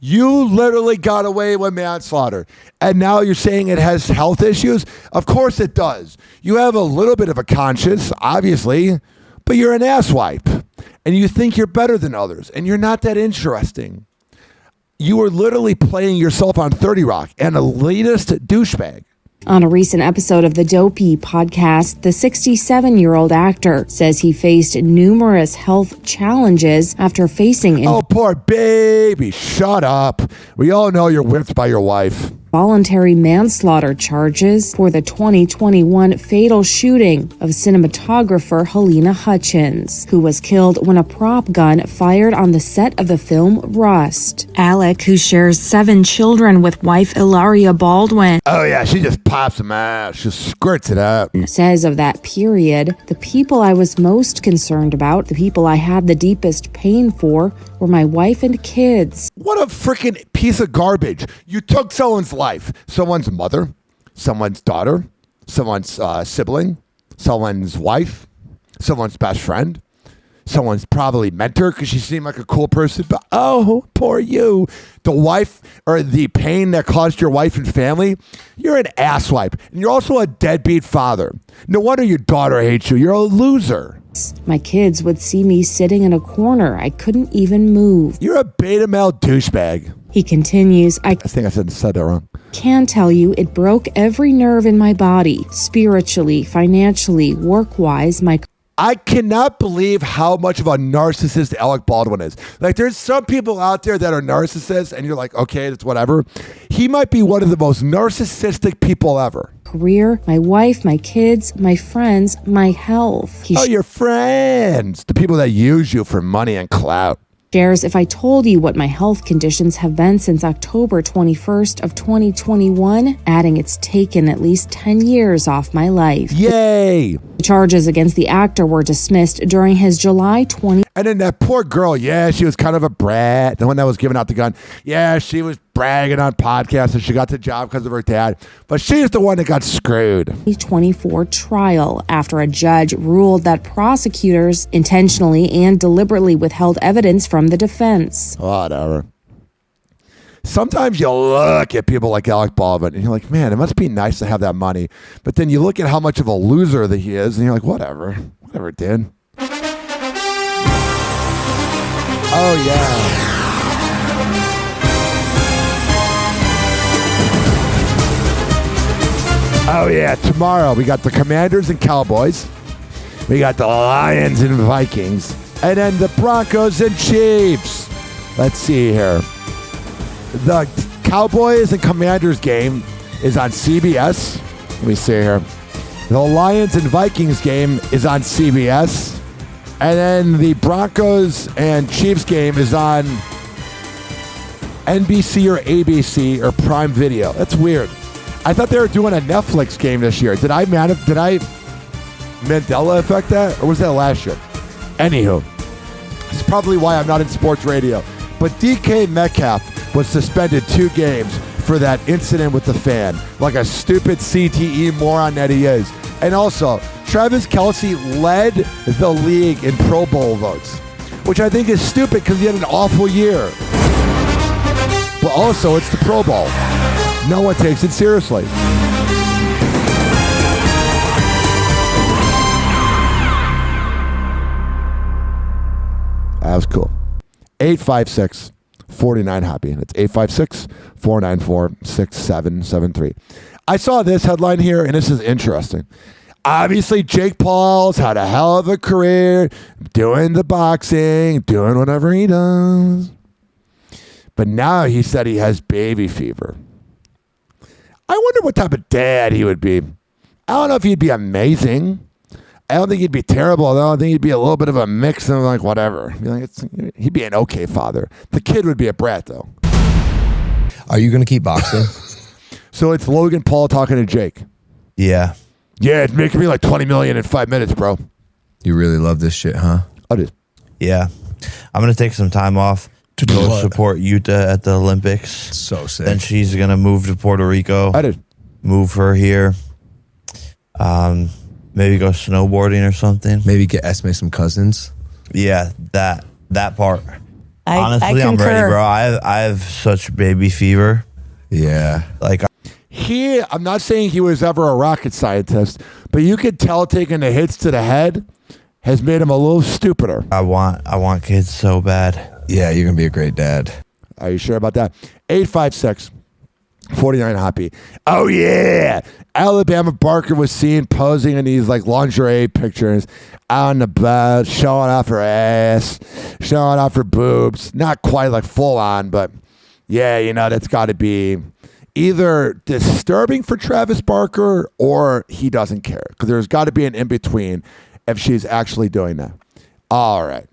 You literally got away with manslaughter. And now you're saying it has health issues? Of course it does. You have a little bit of a conscience, obviously, but you're an asswipe. And you think you're better than others. And you're not that interesting. You are literally playing yourself on 30 Rock, an elitist douchebag. On a recent episode of the Dopey podcast, the 67-year-old actor says he faced numerous health challenges after facing Oh, poor baby. Shut up. We all know you're whipped by your wife. Voluntary manslaughter charges for the 2021 fatal shooting of cinematographer Helena Hutchins, who was killed when a prop gun fired on the set of the film Rust. Alec, who shares 7 children with wife Hilaria Baldwin, Oh, yeah, she just pops them out. She squirts it out. says of that period, the people I was most concerned about, the people I had the deepest pain for, were my wife and kids. What a freaking piece of garbage. You took someone's life. Someone's mother, someone's daughter, someone's sibling, someone's wife, someone's best friend, someone's probably mentor because she seemed like a cool person. But oh, poor you. The wife or the pain that caused your wife and family, you're an asswipe. And you're also a deadbeat father. No wonder your daughter hates you. You're a loser. My kids would see me sitting in a corner. I couldn't even move. You're a beta male douchebag. He continues, I think I said that wrong. Can tell you it broke every nerve in my body, spiritually, financially, work-wise. I cannot believe how much of a narcissist Alec Baldwin is. Like, there's some people out there that are narcissists, and you're like, okay, it's whatever. He might be one of the most narcissistic people ever. Career, my wife, my kids, my friends, my health. Your friends. The people that use you for money and clout. Shares, if I told you what my health conditions have been since October 21st of 2021, adding it's taken at least 10 years off my life. Yay! The charges against the actor were dismissed during his July 20. And then that poor girl, yeah, she was kind of a brat. The one that was giving out the gun. Yeah, she was bragging on podcasts and she got the job because of her dad. But she's the one that got screwed. 2024 trial after a judge ruled that prosecutors intentionally and deliberately withheld evidence from the defense. Whatever. Sometimes you look at people like Alec Baldwin and you're like, man, it must be nice to have that money. But then you look at how much of a loser that he is and you're like, whatever, dude. Oh, yeah. Oh, yeah. Tomorrow we got the Commanders and Cowboys. We got the Lions and Vikings. And then the Broncos and Chiefs. Let's see here. The Cowboys and Commanders game is on CBS. Let me see here. The Lions and Vikings game is on CBS. And then the Broncos and Chiefs game is on NBC or ABC or Prime Video. That's weird. I thought they were doing a Netflix game this year. Did I Mandela affect that? Or was that last year? Anywho, it's probably why I'm not in sports radio. But DK Metcalf was suspended 2 games for that incident with the fan. Like a stupid CTE moron that he is. And also, Travis Kelce led the league in Pro Bowl votes, which I think is stupid because he had an awful year. But also, it's the Pro Bowl. No one takes it seriously. That was cool. 856-49-HOPPY. That's 856-494-6773. I saw this headline here, and this is interesting. Obviously, Jake Paul's had a hell of a career doing the boxing, doing whatever he does. But now he said he has baby fever. I wonder what type of dad he would be. I don't know if he'd be amazing. I don't think he'd be terrible, though. I think he'd be a little bit of a mix of like whatever. He'd be an okay father. The kid would be a brat, though. Are you going to keep boxing? So it's Logan Paul talking to Jake. Yeah. Yeah, it's making me like $20 million in 5 minutes, bro. You really love this shit, huh? I do. Yeah. I'm going to take some time off to go support Utah at the Olympics. So sick. Then she's going to move to Puerto Rico. I did. Move her here. Maybe go snowboarding or something. Maybe get Esme some cousins. Yeah, that part. Honestly, I I'm ready, bro. I have such baby fever. Yeah. Like, I'm not saying he was ever a rocket scientist, but you could tell taking the hits to the head has made him a little stupider. I want kids so bad. Yeah, you're going to be a great dad. Are you sure about that? 856-49-HOPPY. Oh, yeah. Alabama Barker was seen posing in these like lingerie pictures on the bed, showing off her ass, showing off her boobs. Not quite like full on, but yeah, that's got to be either disturbing for Travis Barker or he doesn't care, because there's got to be an in-between if she's actually doing that. All right.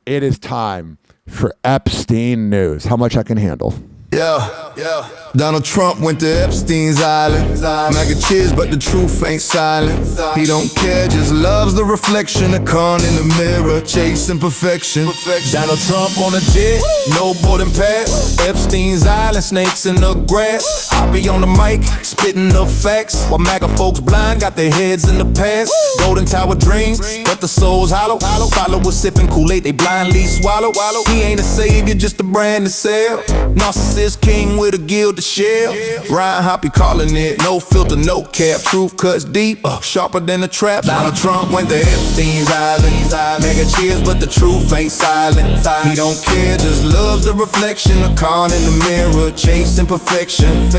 It is time for Epstein news. How much I can handle. Yeah. Donald Trump went to Epstein's Island. Mac and cheese, but the truth ain't silent. He don't care, just loves the reflection of Khan in the mirror, chasing perfection. Donald Trump on a jet, no boarding pass. Epstein's Island, snakes in the grass. Hoppe on the mic, spitting the facts. While MAGA folks blind, got their heads in the past. Golden Tower dreams, but the soul's hollow. Followers sipping Kool-Aid, they blindly swallow. He ain't a savior, just a brand to sell. Narcissist king with a gilded shell. Ryan Hoppe calling it, no filter, no cap. Truth cuts deep, sharper than a trap. Donald Trump went to Epstein's Island. Mega cheers, but the truth ain't silent. He don't care, just loves the reflection. A con in the mirror, chasing perfection.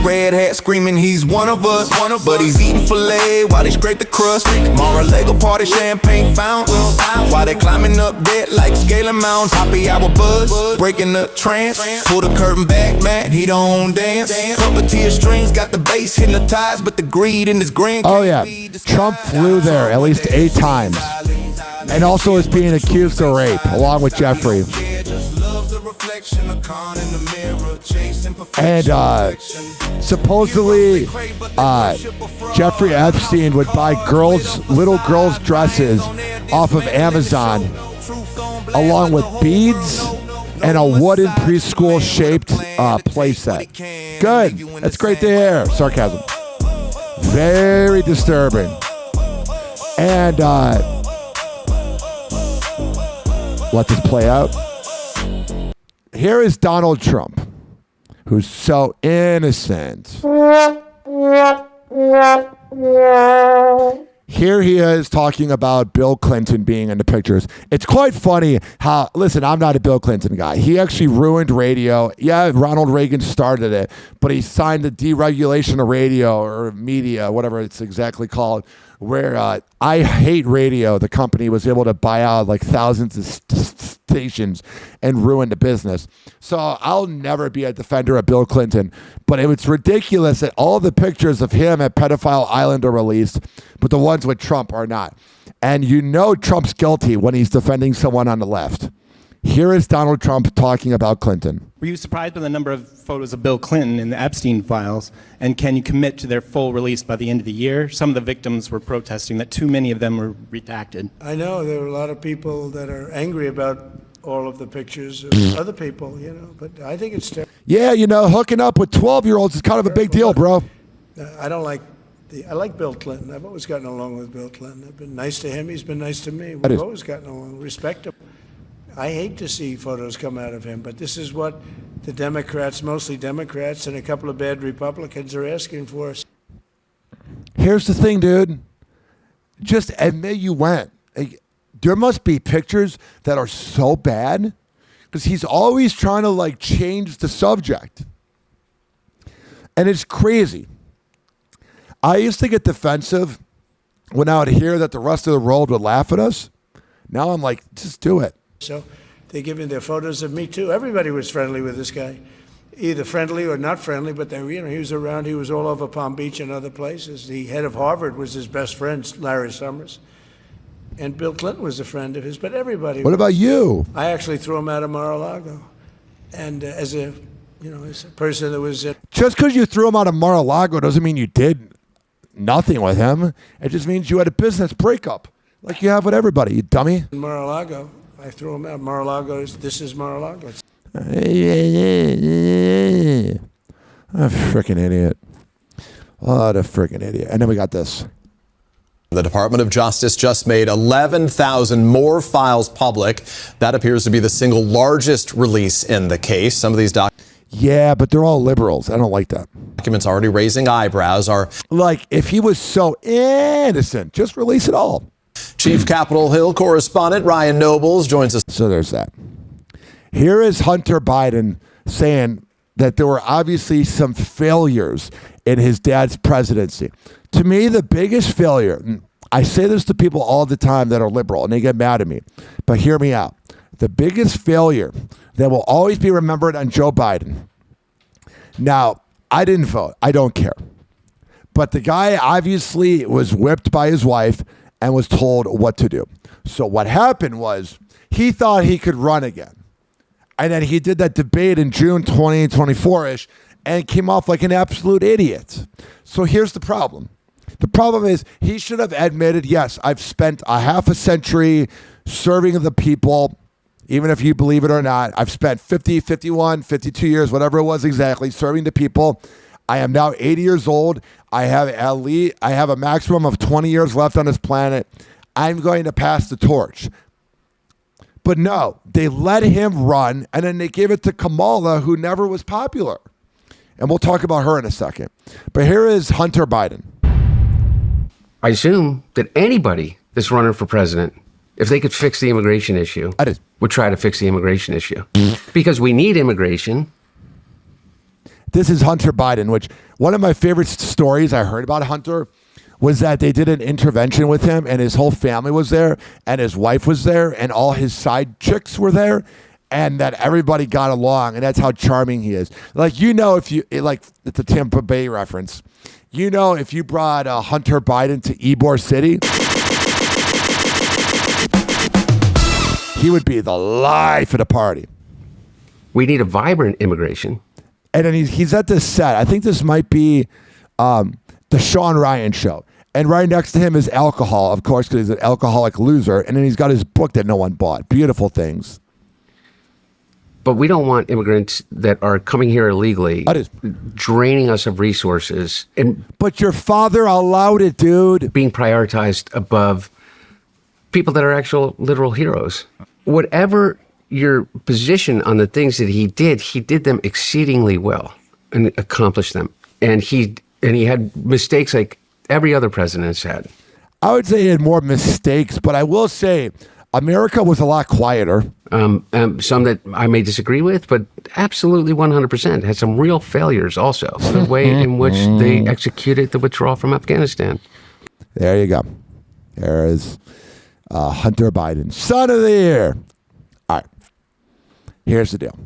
Red hat screaming he's one of us, but he's eating filet while they scrape the crust. Mar-a-Lago party, champagne fountains, while they climbing up debt like scaling mountains. Happy hour buzz, breaking the trance. Pull the curtain back, man, he don't dance. Puppeteer strings got the bass hypnotized, but the greed in his grin. Oh yeah, Trump flew there at least 8 times, and also is being accused of rape along with Jeffrey. And supposedly Jeffrey Epstein would buy little girls' dresses off of Amazon, along with beads and a wooden preschool-shaped playset. Good. That's great to hear. Sarcasm. Very disturbing. And let this play out. Here is Donald Trump, who's so innocent. Here he is talking about Bill Clinton being in the pictures. It's quite funny how, listen, I'm not a Bill Clinton guy. He actually ruined radio. Yeah, Ronald Reagan started it, but he signed the deregulation of radio or media, whatever it's exactly called, where I Hate Radio, the company, was able to buy out like thousands of stations and ruin the business. So I'll never be a defender of Bill Clinton, but it was ridiculous that all the pictures of him at Pedophile Island are released, but the ones with Trump are not. And you know Trump's guilty when he's defending someone on the left. Here is Donald Trump talking about Clinton. Were you surprised by the number of photos of Bill Clinton in the Epstein files? And can you commit to their full release by the end of the year? Some of the victims were protesting that too many of them were redacted. I know there are a lot of people that are angry about all of the pictures of other people, but I think it's terrible. Yeah, hooking up with 12-year-olds is kind of a big deal, bro. I like Bill Clinton. I've always gotten along with Bill Clinton. I've been nice to him. He's been nice to me. We've always gotten along. Respect him. I hate to see photos come out of him, but this is what the Democrats, mostly Democrats, and a couple of bad Republicans are asking for us. Here's the thing, dude. Just admit you went. There must be pictures that are so bad because he's always trying to change the subject. And it's crazy. I used to get defensive when I would hear that the rest of the world would laugh at us. Now I'm like, just do it. So they're giving their photos of me too. Everybody was friendly with this guy, either friendly or not friendly. But he was around. He was all over Palm Beach and other places. The head of Harvard was his best friend, Larry Summers, and Bill Clinton was a friend of his. But everybody. What about you? I actually threw him out of Mar-a-Lago, and as a person that was just because you threw him out of Mar-a-Lago doesn't mean you did nothing with him. It just means you had a business breakup, like you have with everybody. You dummy. in Mar-a-Lago. I threw him out. Mar-a-Lago this is Mar-a-Lago. A freaking idiot. What a freaking idiot. And then we got this. The Department of Justice just made 11,000 more files public. That appears to be the single largest release in the case. Some of these Yeah, but they're all liberals. I don't like that. documents already raising eyebrows are like, if he was so innocent, just release it all. Chief Capitol Hill correspondent Ryan Nobles joins us. So there's that. Here is Hunter Biden saying that there were obviously some failures in his dad's presidency. To me, the biggest failure, and I say this to people all the time that are liberal and they get mad at me, but hear me out. The biggest failure that will always be remembered on Joe Biden. Now, I didn't vote. I don't care. But the guy obviously was whipped by his wife and was told what to do. So what happened was he thought he could run again. And then he did that debate in June 2024-ish and came off like an absolute idiot. So here's the problem. The problem is he should have admitted, yes, I've spent a half a century serving the people, even if you believe it or not. I've spent 50, 51, 52 years, whatever it was exactly, serving the people. I am now 80 years old. I have a maximum of 20 years left on this planet. I'm going to pass the torch. But no, they let him run, and then they gave it to Kamala, who never was popular. And we'll talk about her in a second. But here is Hunter Biden. I assume that anybody that's running for president, if they could fix the immigration issue, would try to fix the immigration issue. Because we need immigration. This is Hunter Biden, which one of my favorite stories I heard about Hunter was that they did an intervention with him and his whole family was there and his wife was there and all his side chicks were there and that everybody got along, and that's how charming he is. Like, you know, if you, like, it's a Tampa Bay reference. You know, if you brought Hunter Biden to Ybor City, he would be the life of the party. We need a vibrant immigration. And then he's at this set. I think this might be the Sean Ryan show. And right next to him is alcohol, of course, because he's an alcoholic loser. And then he's got his book that no one bought. Beautiful Things. But we don't want immigrants that are coming here illegally, draining us of resources. But your father allowed it, dude. Being prioritized above people that are actual literal heroes. Whatever your position on the things that he did them exceedingly well and accomplished them. And he had mistakes like every other president has had. I would say he had more mistakes, but I will say America was a lot quieter. Some that I may disagree with, but absolutely 100% had some real failures also. The way in which they executed the withdrawal from Afghanistan. There you go. There is Hunter Biden, son of the year. All right. Here's the deal.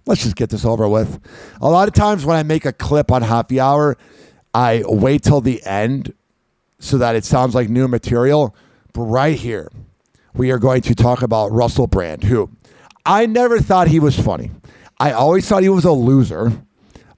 Let's just get this over with. A lot of times when I make a clip on Happy Hour, I wait till the end so that it sounds like new material. But right here, we are going to talk about Russell Brand, who I never thought he was funny. I always thought he was a loser.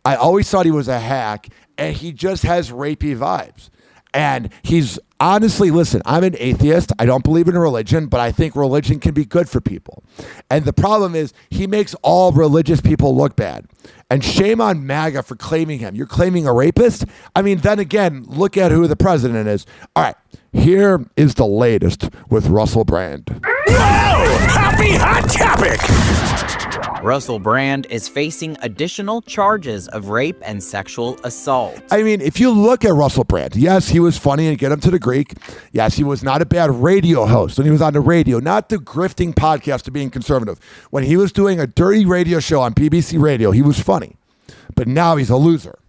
I always thought he was a hack, and he just has rapey vibes. And he's honestly, listen, I'm an atheist. I don't believe in religion, but I think religion can be good for people. And the problem is he makes all religious people look bad. And shame on MAGA for claiming him. You're claiming a rapist? I mean, then again, look at who the president is. All right, here is the latest with Russell Brand. Happy Hot Topic! Russell Brand is facing additional charges of rape and sexual assault. I mean, if you look at Russell Brand, yes, he was funny and get him to the Greek. Yes, he was not a bad radio host when he was on the radio, not the grifting podcast of being conservative. When he was doing a dirty radio show on BBC Radio, he was funny. But now he's a loser.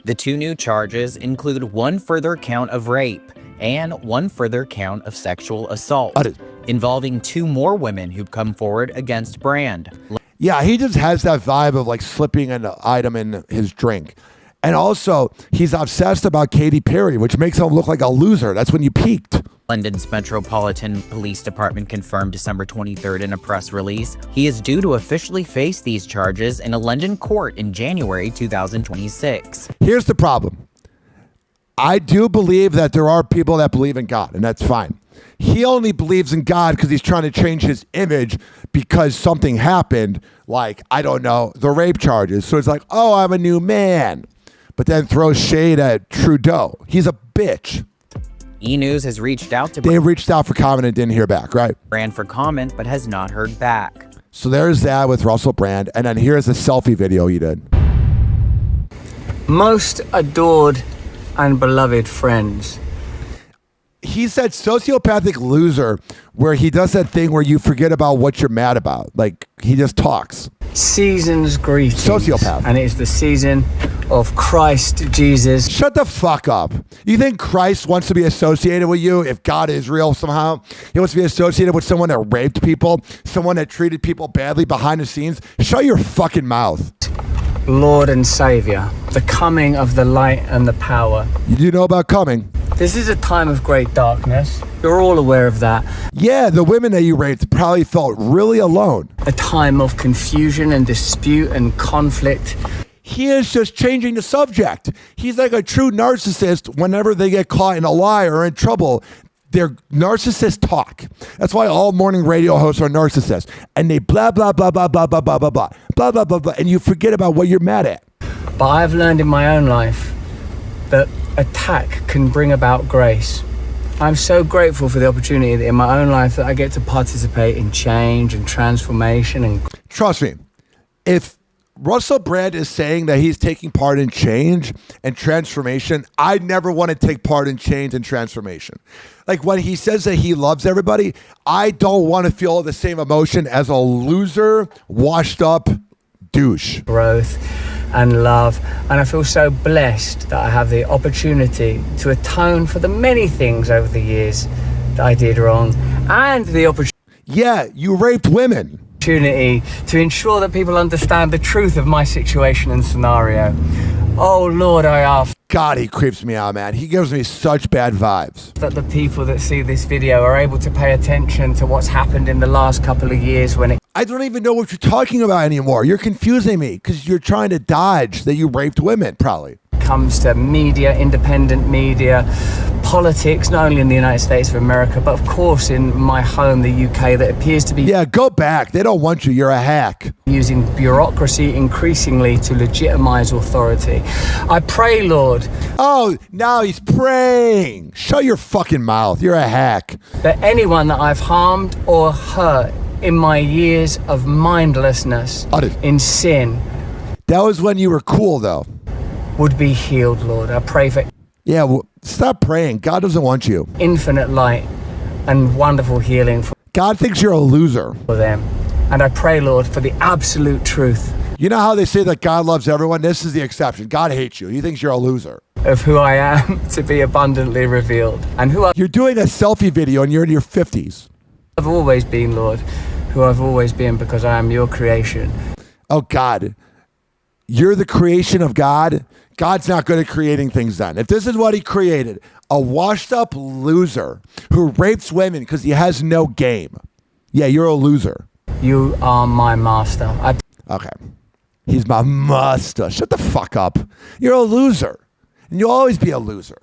The two new charges include one further count of rape and one further count of sexual assault, involving two more women who've come forward against Brand. Yeah, he just has that vibe of like slipping an item in his drink. And also, he's obsessed about Katy Perry, which makes him look like a loser. That's when you peaked. London's Metropolitan Police Department confirmed December 23rd in a press release. He is due to officially face these charges in a London court in January 2026. Here's the problem. I do believe that there are people that believe in God, and that's fine. He only believes in God because he's trying to change his image because something happened, like, I don't know, the rape charges. So it's like, oh, I'm a new man. But then throws shade at Trudeau. He's a bitch. E! News has reached out to They reached out for comment and didn't hear back, right? Brand for comment, but has not heard back. So there's that with Russell Brand. And then here's a selfie video he did. Most adored and beloved friends. He's that sociopathic loser where he does that thing where you forget about what you're mad about. Like, he just talks. Season's greetings. Sociopath. And it's the season of Christ Jesus. Shut the fuck up. You think Christ wants to be associated with you if God is real somehow? He wants to be associated with someone that raped people, someone that treated people badly behind the scenes? Shut your fucking mouth. Lord and Savior, the coming of the light and the power. You do know about coming. This is a time of great darkness. You're all aware of that. Yeah, the women that you raped probably felt really alone. A time of confusion and dispute and conflict. He is just changing the subject. He's like a true narcissist. Whenever they get caught in a lie or in trouble, they're narcissist talk. That's why all morning radio hosts are narcissists. And they blah, blah, blah, blah, blah, blah, blah, blah, blah, blah, blah, blah, blah, and you forget about what you're mad at. But I've learned in my own life that attack can bring about grace. I'm so grateful for the opportunity that in my own life that I get to participate in change and transformation. And trust me, if Russell Brand is saying that he's taking part in change and transformation, I never want to take part in change and transformation. Like when he says that he loves everybody, I don't want to feel the same emotion as a loser, washed up douche. Growth and love, and I feel so blessed that I have the opportunity to atone for the many things over the years that I did wrong, and the opportunity. Yeah, you raped women. Opportunity to ensure that people understand the truth of my situation and scenario. Oh Lord, I ask. God, he creeps me out, man. He gives me such bad vibes. That the people that see this video are able to pay attention to what's happened in the last couple of years when it. I don't even know what you're talking about anymore. You're confusing me because you're trying to dodge that you raped women, probably. Comes to media, independent media, politics, not only in the United States of America, but of course in my home, the UK, that appears to be. Yeah, go back. They don't want you. You're a hack. Using bureaucracy increasingly to legitimize authority. I pray, Lord. Oh, now he's praying. Shut your fucking mouth. You're a hack. That anyone that I've harmed or hurt in my years of mindlessness, in sin. That was when you were cool, though. Would be healed, Lord. I pray for. Yeah, well, stop praying. God doesn't want you. Infinite light and wonderful healing for. God thinks you're a loser. For them. And I pray, Lord, for the absolute truth. You know how they say that God loves everyone? This is the exception. God hates you. He thinks you're a loser. Of who I am to be abundantly revealed. And who I. You're doing a selfie video and you're in your 50s. I've always been, Lord. Who I've always been because I am your creation. Oh, God. You're the creation of God. God's not good at creating things then. If this is what he created, a washed up loser who rapes women because he has no game. Yeah, you're a loser. You are my master. Okay. He's my master. Shut the fuck up. You're a loser. And you'll always be a loser.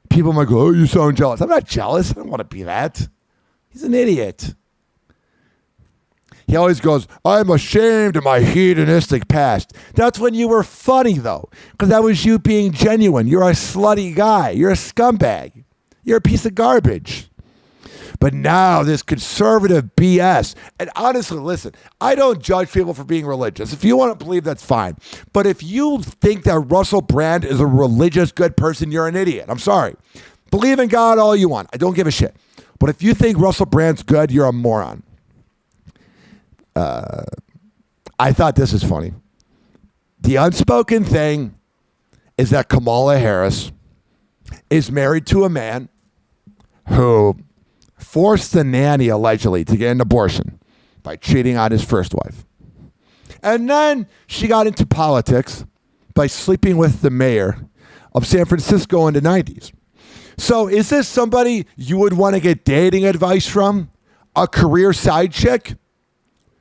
People might go, oh, you sound jealous. I'm not jealous. I don't want to be that. He's an idiot. He always goes, I'm ashamed of my hedonistic past. That's when you were funny, though, because that was you being genuine. You're a slutty guy. You're a scumbag. You're a piece of garbage. But now this conservative BS, and honestly, listen, I don't judge people for being religious. If you want to believe, that's fine. But if you think that Russell Brand is a religious good person, you're an idiot. I'm sorry. Believe in God all you want. I don't give a shit. But if you think Russell Brand's good, you're a moron. I thought this is funny. The unspoken thing is that Kamala Harris is married to a man who forced the nanny allegedly to get an abortion by cheating on his first wife. And then she got into politics by sleeping with the mayor of San Francisco in the 90s. So is this somebody you would want to get dating advice from? A career side chick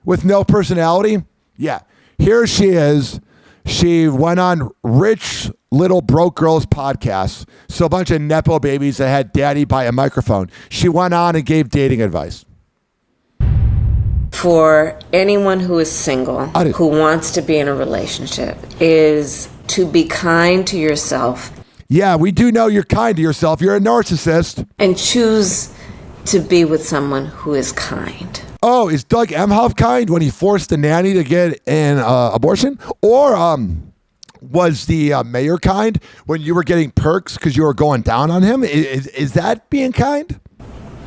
with no personality? Yeah. Here she is. She went on Rich Little Broke Girls podcast. So a bunch of Nepo babies that had daddy by a microphone. She went on and gave dating advice. For anyone who is single, who wants to be in a relationship, is to be kind to yourself. Yeah, we do know you're kind to yourself. You're a narcissist. And choose to be with someone who is kind. Oh, is Doug Emhoff kind when he forced the nanny to get an abortion? Or was the mayor kind when you were getting perks because you were going down on him? Is that being kind?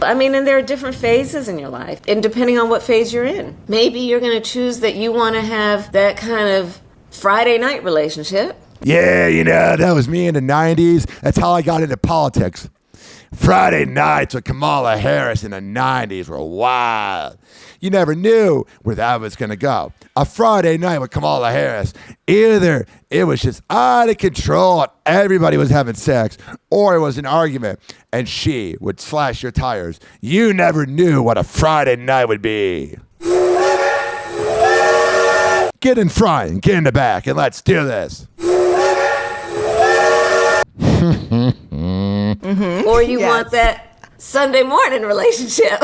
I mean, and there are different phases in your life. And depending on what phase you're in, maybe you're going to choose that you want to have that kind of Friday night relationship. Yeah, you know, that was me in the 90s. That's how I got into politics. Friday nights with Kamala Harris in the 90s were wild. You never knew where that was going to go. A Friday night with Kamala Harris, either it was just out of control and everybody was having sex, or it was an argument and she would slash your tires. You never knew what a Friday night would be. Get in front and get in the back and let's do this. Mm-hmm. Or you want that Sunday morning relationship.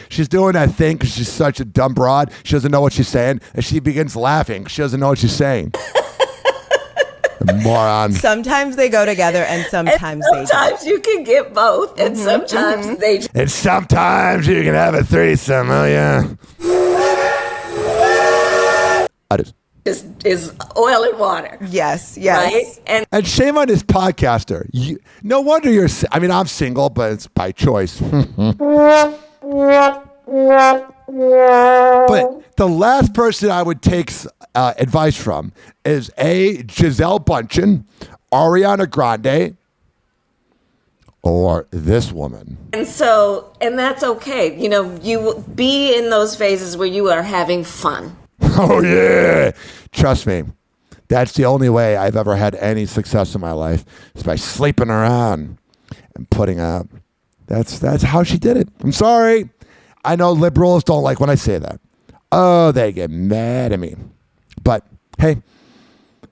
She's doing that thing because she's such a dumb broad. She doesn't know what she's saying. And she begins laughing. She doesn't know what she's saying. Moron. Sometimes they go together, and sometimes they don't. Sometimes you can get both, and sometimes they. And sometimes you can have a threesome. Oh yeah. Just is oil and water. Yes. Right? And shame on this podcaster. No wonder you're. I mean, I'm single, but it's by choice. But the last person I would take advice from is Giselle Bundchen, Ariana Grande, or this woman. And that's okay. You know, you be in those phases where you are having fun. Oh yeah, trust me. That's the only way I've ever had any success in my life is by sleeping around and putting up. That's how she did it. I'm sorry. I know liberals don't like when I say that. Oh, they get mad at me. But hey,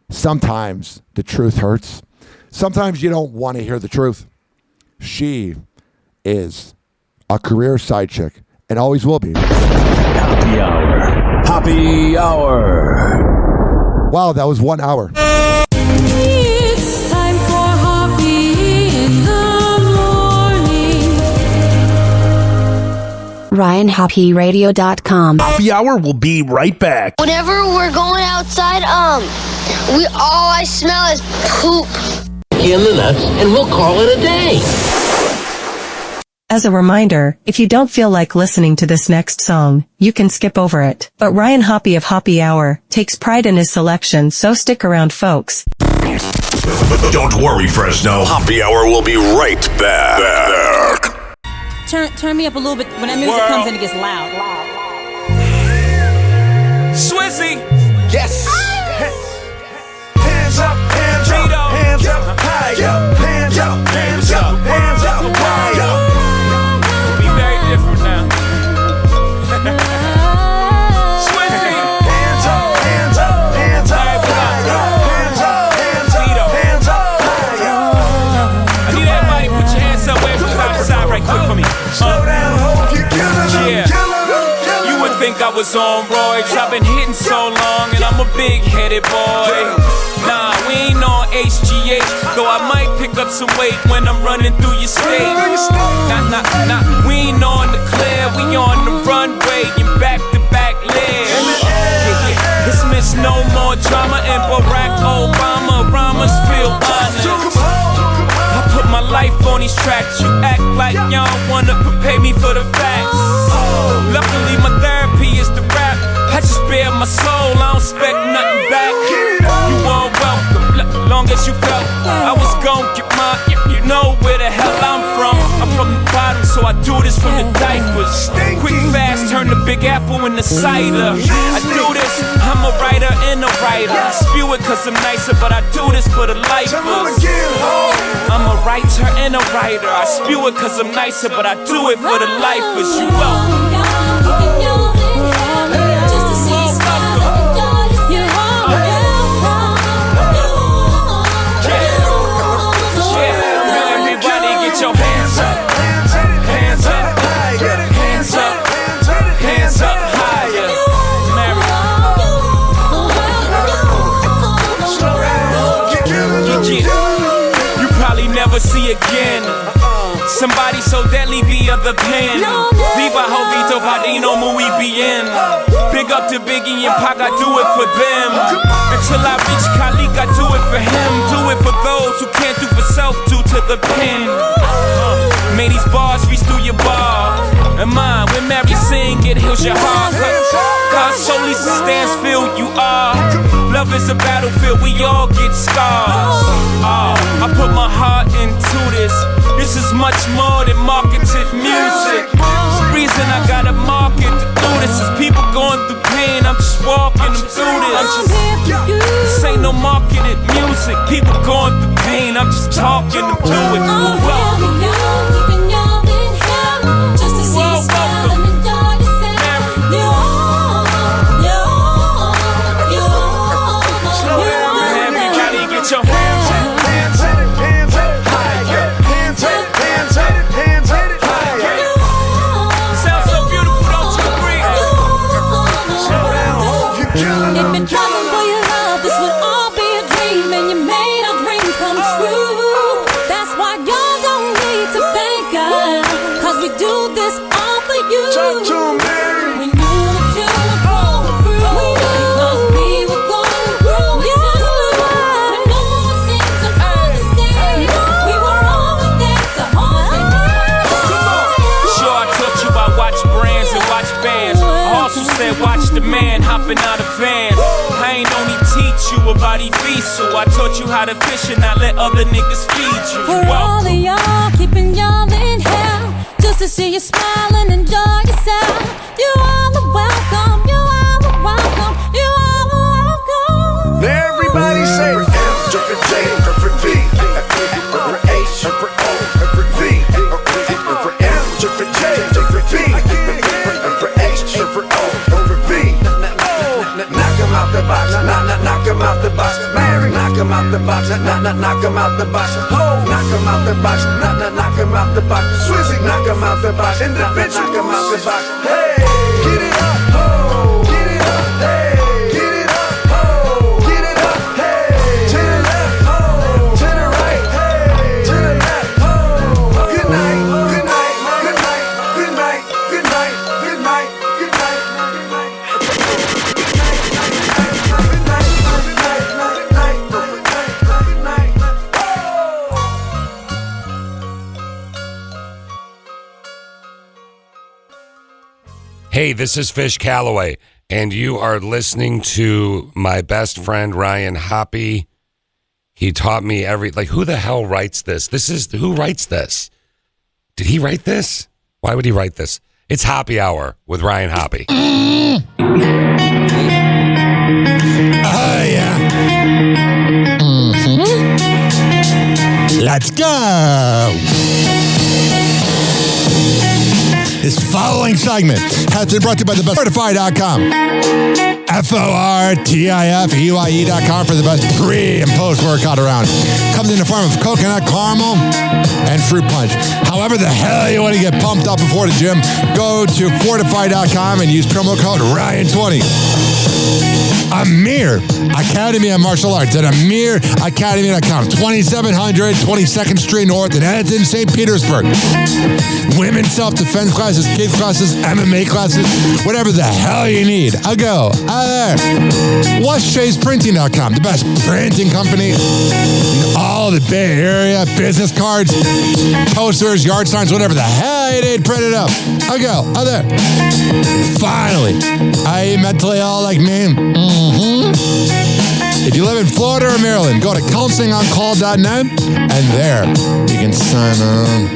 sometimes the truth hurts. Sometimes you don't want to hear the truth. She is a career side chick and always will be. Happy hour. Happy hour. Wow, that was 1 hour. It's time for Hoppe in the morning. RyanHoppeRadio.com. Happy hour will be right back. Whenever we're going outside, all I smell is poop. In the nuts, and we'll call it a day. As a reminder, if you don't feel like listening to this next song, you can skip over it. But Ryan Hoppe of Hoppe Hour takes pride in his selection, so stick around, folks. Don't worry, Fresno. Happy Hour will be right back. Turn me up a little bit when that music comes in. It gets loud. Swizzy. Yes. Hands up, hands up, hands up, high up, hands up, hands up, hands up, high up. Be very different now. Swizzy. Hands up, hands up, hands up, high up, hands up, hands up, hands up, high up. I need everybody put your hands up, wave from side to side right quick for me. Slow down, hope you kill them, kill them. You would think I was on roids. I've been hitting so long, and I'm a big-headed boy. Nah, we ain't on HGH, though I might pick up some weight when I'm running through your state. Nah, we ain't on the clear, we on the runway, in back-to-back legs. It's Miss No More Drama and Barack Obama, rhymes feel honest. I put my life on these tracks, you act like y'all wanna prepare me for the facts. Luckily my therapy is the rap, I just bare my soul, I don't expect nothing back. You all welcome, long as you felt I was gon' get mine, you know where the hell I'm from. I'm from the bottom, so I do this from the diapers. Quick, fast, turn the Big Apple into cider. I do this, I'm a writer and a writer. I spew it cause I'm nicer, but I do this for the lifers. I'm a writer and a writer. I spew it cause I'm nicer, but I do it for the lifers. You welcome. Your hands up, hands up, hands up, hands up higher. You probably never see again somebody so deadly via the pen. Viva Jovito Padino, muy bien. Big up to Biggie and Pac, I do it for them. Until I reach Khalik, I do it for him. Do it for those who can't do for self, due to the pen. May these bars reach through your bar. And mine, when Mary sing, it heals your heart. God solely stands feel you are. Love is a battlefield, we all get scars. I put my heart into this. This is much more than marketed music. The reason I gotta market to do this is people going through pain. I'm just walking them through this. This ain't no marketed music. People going through pain. I'm just talking them through it. Welcome. Everybody get your hands up, hands up, hands up, higher. Hands up, hands up, hands up, higher. Sounds so beautiful, don't you agree? Slow down, hope you kill them. If you're driving for your love, this would all be a dream, and you may hopping out of van. I ain't only teach you about Evisu. I taught you how to fish and not let other niggas feed you. For all of y'all, keeping y'all in hell, just to see you smile and enjoy yourself. You all are welcome, you all are welcome, you all are welcome. Everybody say F, different J, different V, different H, different O, different V, different F, different J, different V, different H, different O, different V. Knock 'em out the box, knock 'em out the box. Mary, knock 'em out the box, knock 'em out the box. Ho, knock 'em out the box, knock 'em out the box. Swizzy, knock 'em out the box. Individual, knock 'em out the box. Hey, get it up, ho, get it up, hey, get it up, ho, get it up, hey, to the left, ho, to the right, hey, to the left, ho. Good night, good night, good night, good night, good night, good night, good night, good night. Hey, this is Fish Calloway, and you are listening to my best friend, Ryan Hoppe. He taught me who the hell writes this? Who writes this? Did he write this? Why would he write this? It's Hoppe Hour with Ryan Hoppe. Oh, yeah. Let's go. This following segment has been brought to you by the best Fortify.com. FORTIFEYE.com for the best pre and post workout around. Comes in the form of coconut caramel and fruit punch. However the hell you want to get pumped up before the gym, go to Fortify.com and use promo code Ryan20. Amir Academy of Martial Arts at AmirAcademy.com. 2700 22nd Street North in Edmonton, St. Petersburg. Women's self-defense classes, kids classes, MMA classes, whatever the hell you need. I'll go. There. WestChasePrinting.com, the best printing company in all the Bay Area. Business cards, posters, yard signs, whatever the hell you need printed up. I'll go. There. Finally, are you mentally ill like me? If you live in Florida or Maryland, go to counselingoncall.net and there you can sign on.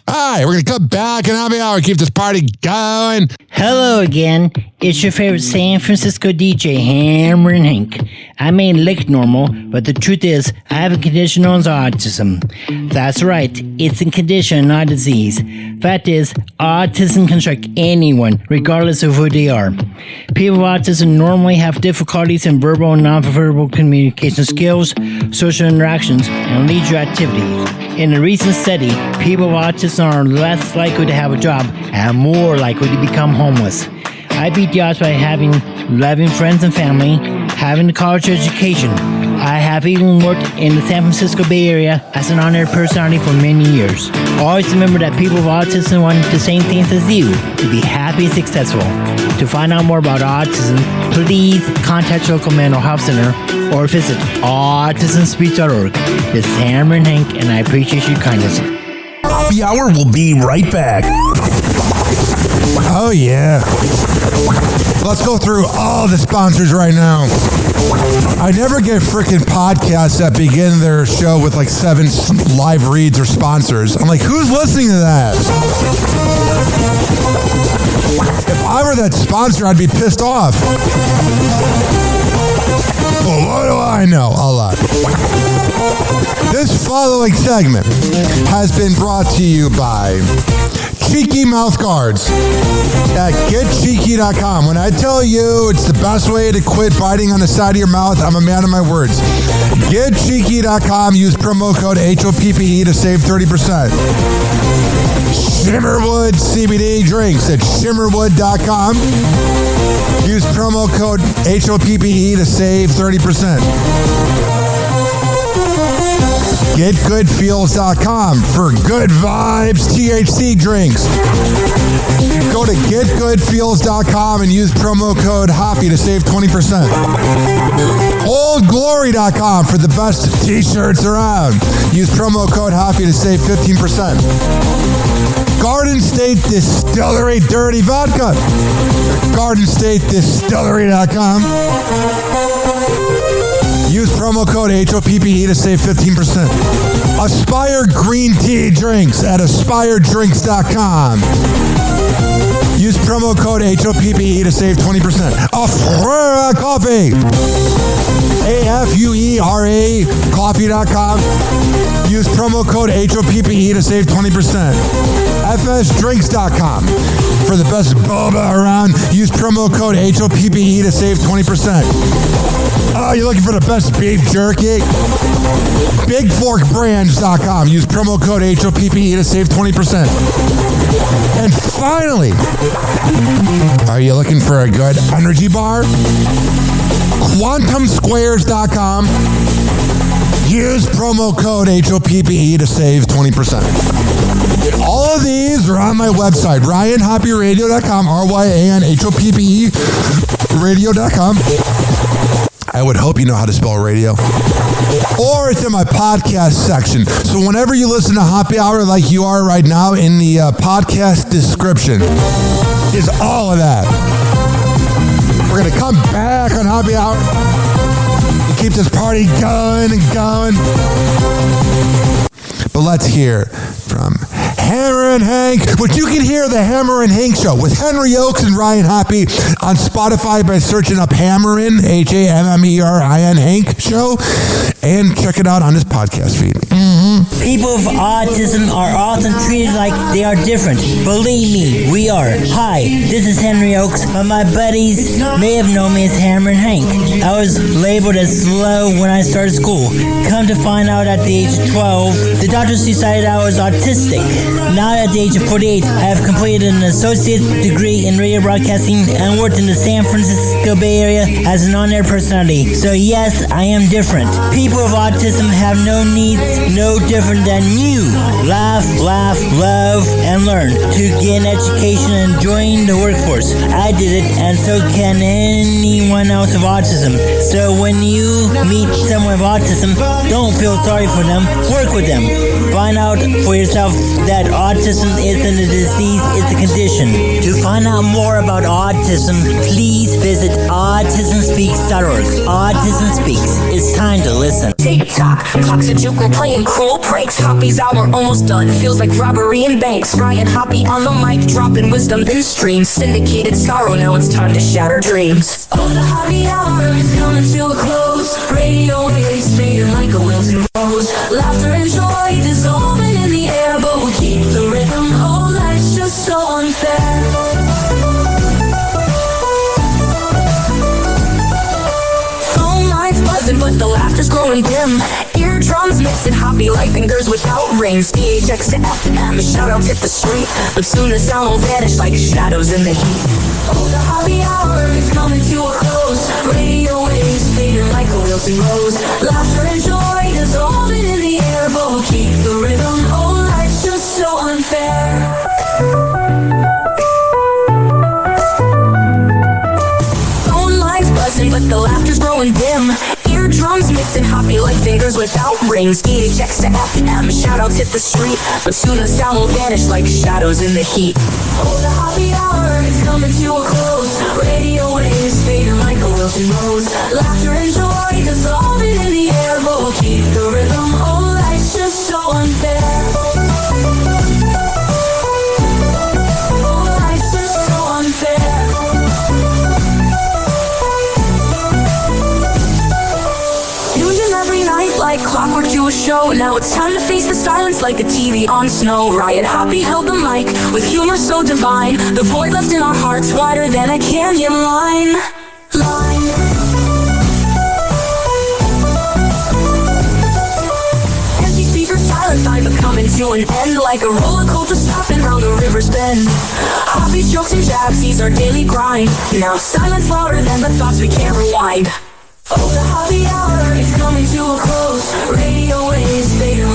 All right, we're going to come back and have an hour, keep this party going. Hello again. It's your favorite San Francisco DJ, Hammer and Hank. I may look normal, but the truth is, I have a condition known as autism. That's right, it's a condition, not a disease. Fact is, autism can strike anyone, regardless of who they are. People with autism normally have difficulties in verbal and nonverbal communication skills, social interactions, and leisure activities. In a recent study, people with autism are less likely to have a job and more likely to become homeless. I beat the odds by having loving friends and family, having a college education. I have even worked in the San Francisco Bay Area as an honored personality for many years. Always remember that people with autism want the same things as you, to be happy and successful. To find out more about autism, please contact your local mental health center or visit autismspeech.org. This is Hammer and Hank, and I appreciate your kindness. Happy Hour will be right back. Oh, yeah. Let's go through all the sponsors right now. I never get freaking podcasts that begin their show with like 7 live reads or sponsors. I'm like, who's listening to that? If I were that sponsor, I'd be pissed off. Well, what do I know? A lot. This following segment has been brought to you by Cheeky Mouth Guards at GetCheeky.com. When I tell you it's the best way to quit biting on the side of your mouth, I'm a man of my words. GetCheeky.com. Use promo code HOPPE to save 30%. Shimmerwood CBD drinks at Shimmerwood.com. Use promo code HOPPE to save 30%. getgoodfeels.com for good vibes THC drinks. Go to getgoodfeels.com and use promo code Hoppy to save 20%. Oldglory.com for the best t-shirts around. Use promo code Hoppy to save 15%. Garden State Distillery Dirty Vodka. GardenStateDistillery.com. Use promo code HOPPE to save 15%. Aspire Green Tea Drinks at AspireDrinks.com. Use promo code HOPPE to save 20%. Afura Coffee. AFUERA Coffee.com. Use promo code HOPPE to save 20%. FSDrinks.com. For the best boba around, use promo code HOPPE to save 20%. Oh, you're looking for the best beef jerky? BigForkBrands.com. Use promo code HOPPE to save 20%. And finally, are you looking for a good energy bar? QuantumSquares.com. Use promo code HOPPE to save 20%. All of these are on my website, RyanHoppyRadio.com, RyanHoppe Radio.com. I would hope you know how to spell radio. Or it's in my podcast section. So whenever you listen to Happy Hour like you are right now, in the podcast description is all of that. We're going to come back on Happy Hour and keep this party going and going. But let's hear from Hammer and Hank, which you can hear the Hammer and Hank Show with Henry Oakes and Ryan Hoppe on Spotify by searching up Hammerin, HAMMERIN Hank Show, and check it out on his podcast feed. People with autism are often treated like they are different. Believe me, we are. Hi, this is Henry Oakes, but my buddies may have known me as Hammer and Hank. I was labeled as slow when I started school. Come to find out at the age of 12, the doctors decided I was autistic. Now at the age of 48, I have completed an associate degree in radio broadcasting and worked in the San Francisco Bay Area as an on-air personality. So yes, I am different. People with autism have no needs, no different than you. Laugh, love, and learn to get an education and join the workforce. I did it, and so can anyone else with autism. So when you meet someone with autism, don't feel sorry for them. Work with them. Find out for yourself that autism isn't a disease, it's a condition. To find out more about autism, please visit autismspeaks.org. Autism Speaks. It's time to listen. Tick-tock, clocks are juking, playing cruel pranks. Hoppy's hour almost done, feels like robbery in banks. Ryan Hoppe on the mic, dropping wisdom in streams. Syndicated sorrow, now it's time to shatter dreams. Oh, the Hoppy hour is coming to a close. Radio waves fading like a wilted rose. Laughter and joy dissolving in the air, but we'll keep the rhythm. Oh, life's just so unfair. Phone lines buzzing, but the laughter's growing dim. Eardrums mixing Hoppy like fingers without rings. DHX to FM, shout out hit the street, but soon the sound will vanish like shadows in the heat. Oh, the Hoppy hour is coming to a close. Radio waves fading like a wilted rose. Laughter and joy dissolving in the air, but we'll keep the rhythm. Oh, life's just so unfair. Phone lines buzzing, but the laughter's growing dim. Eardrums mixing Hoppy like fingers without rings. DHX to FM, shout outs hit the street, but soon the sound will vanish like shadows in the heat. Oh, the Hoppy hour is coming to a close. Radio waves fading like a wilted rose. Laughter and joy dissolving in the air, but we'll keep the rhythm. Oh, life's just so unfair. Oh, life's just so unfair. Like clockwork to a show. Now it's time to face the silence like a TV on snow. Ryan Hoppe held the mic with humor so divine. The void left in our hearts wider than a canyon line. Empty speakers, silent vibe but coming to an end. Like a roller coaster stopping round the river's bend. Hoppe's jokes and jabs, these are daily grind. Now silence louder than the thoughts we can't rewind. Oh, the Hoppy hour is coming to a close. Radio waves fading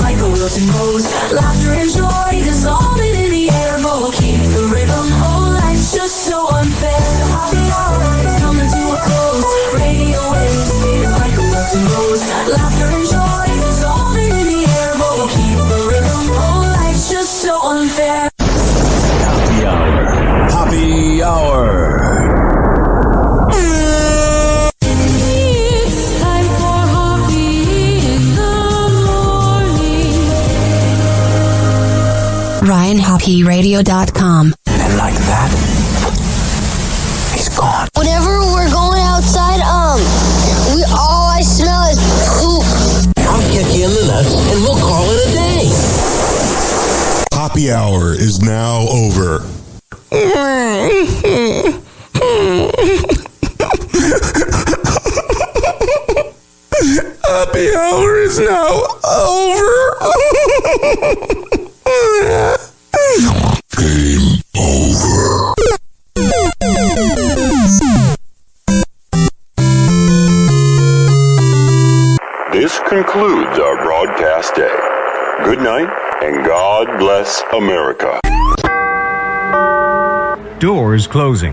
hopradio.com. And like that, he's gone. Whenever we're going outside, all I smell is poop. I'll kick you in the nuts and we'll call it a day. Happy hour is now over. Happy hour is now over. Game over. This concludes our broadcast day. Good night, and God bless America. Doors closing.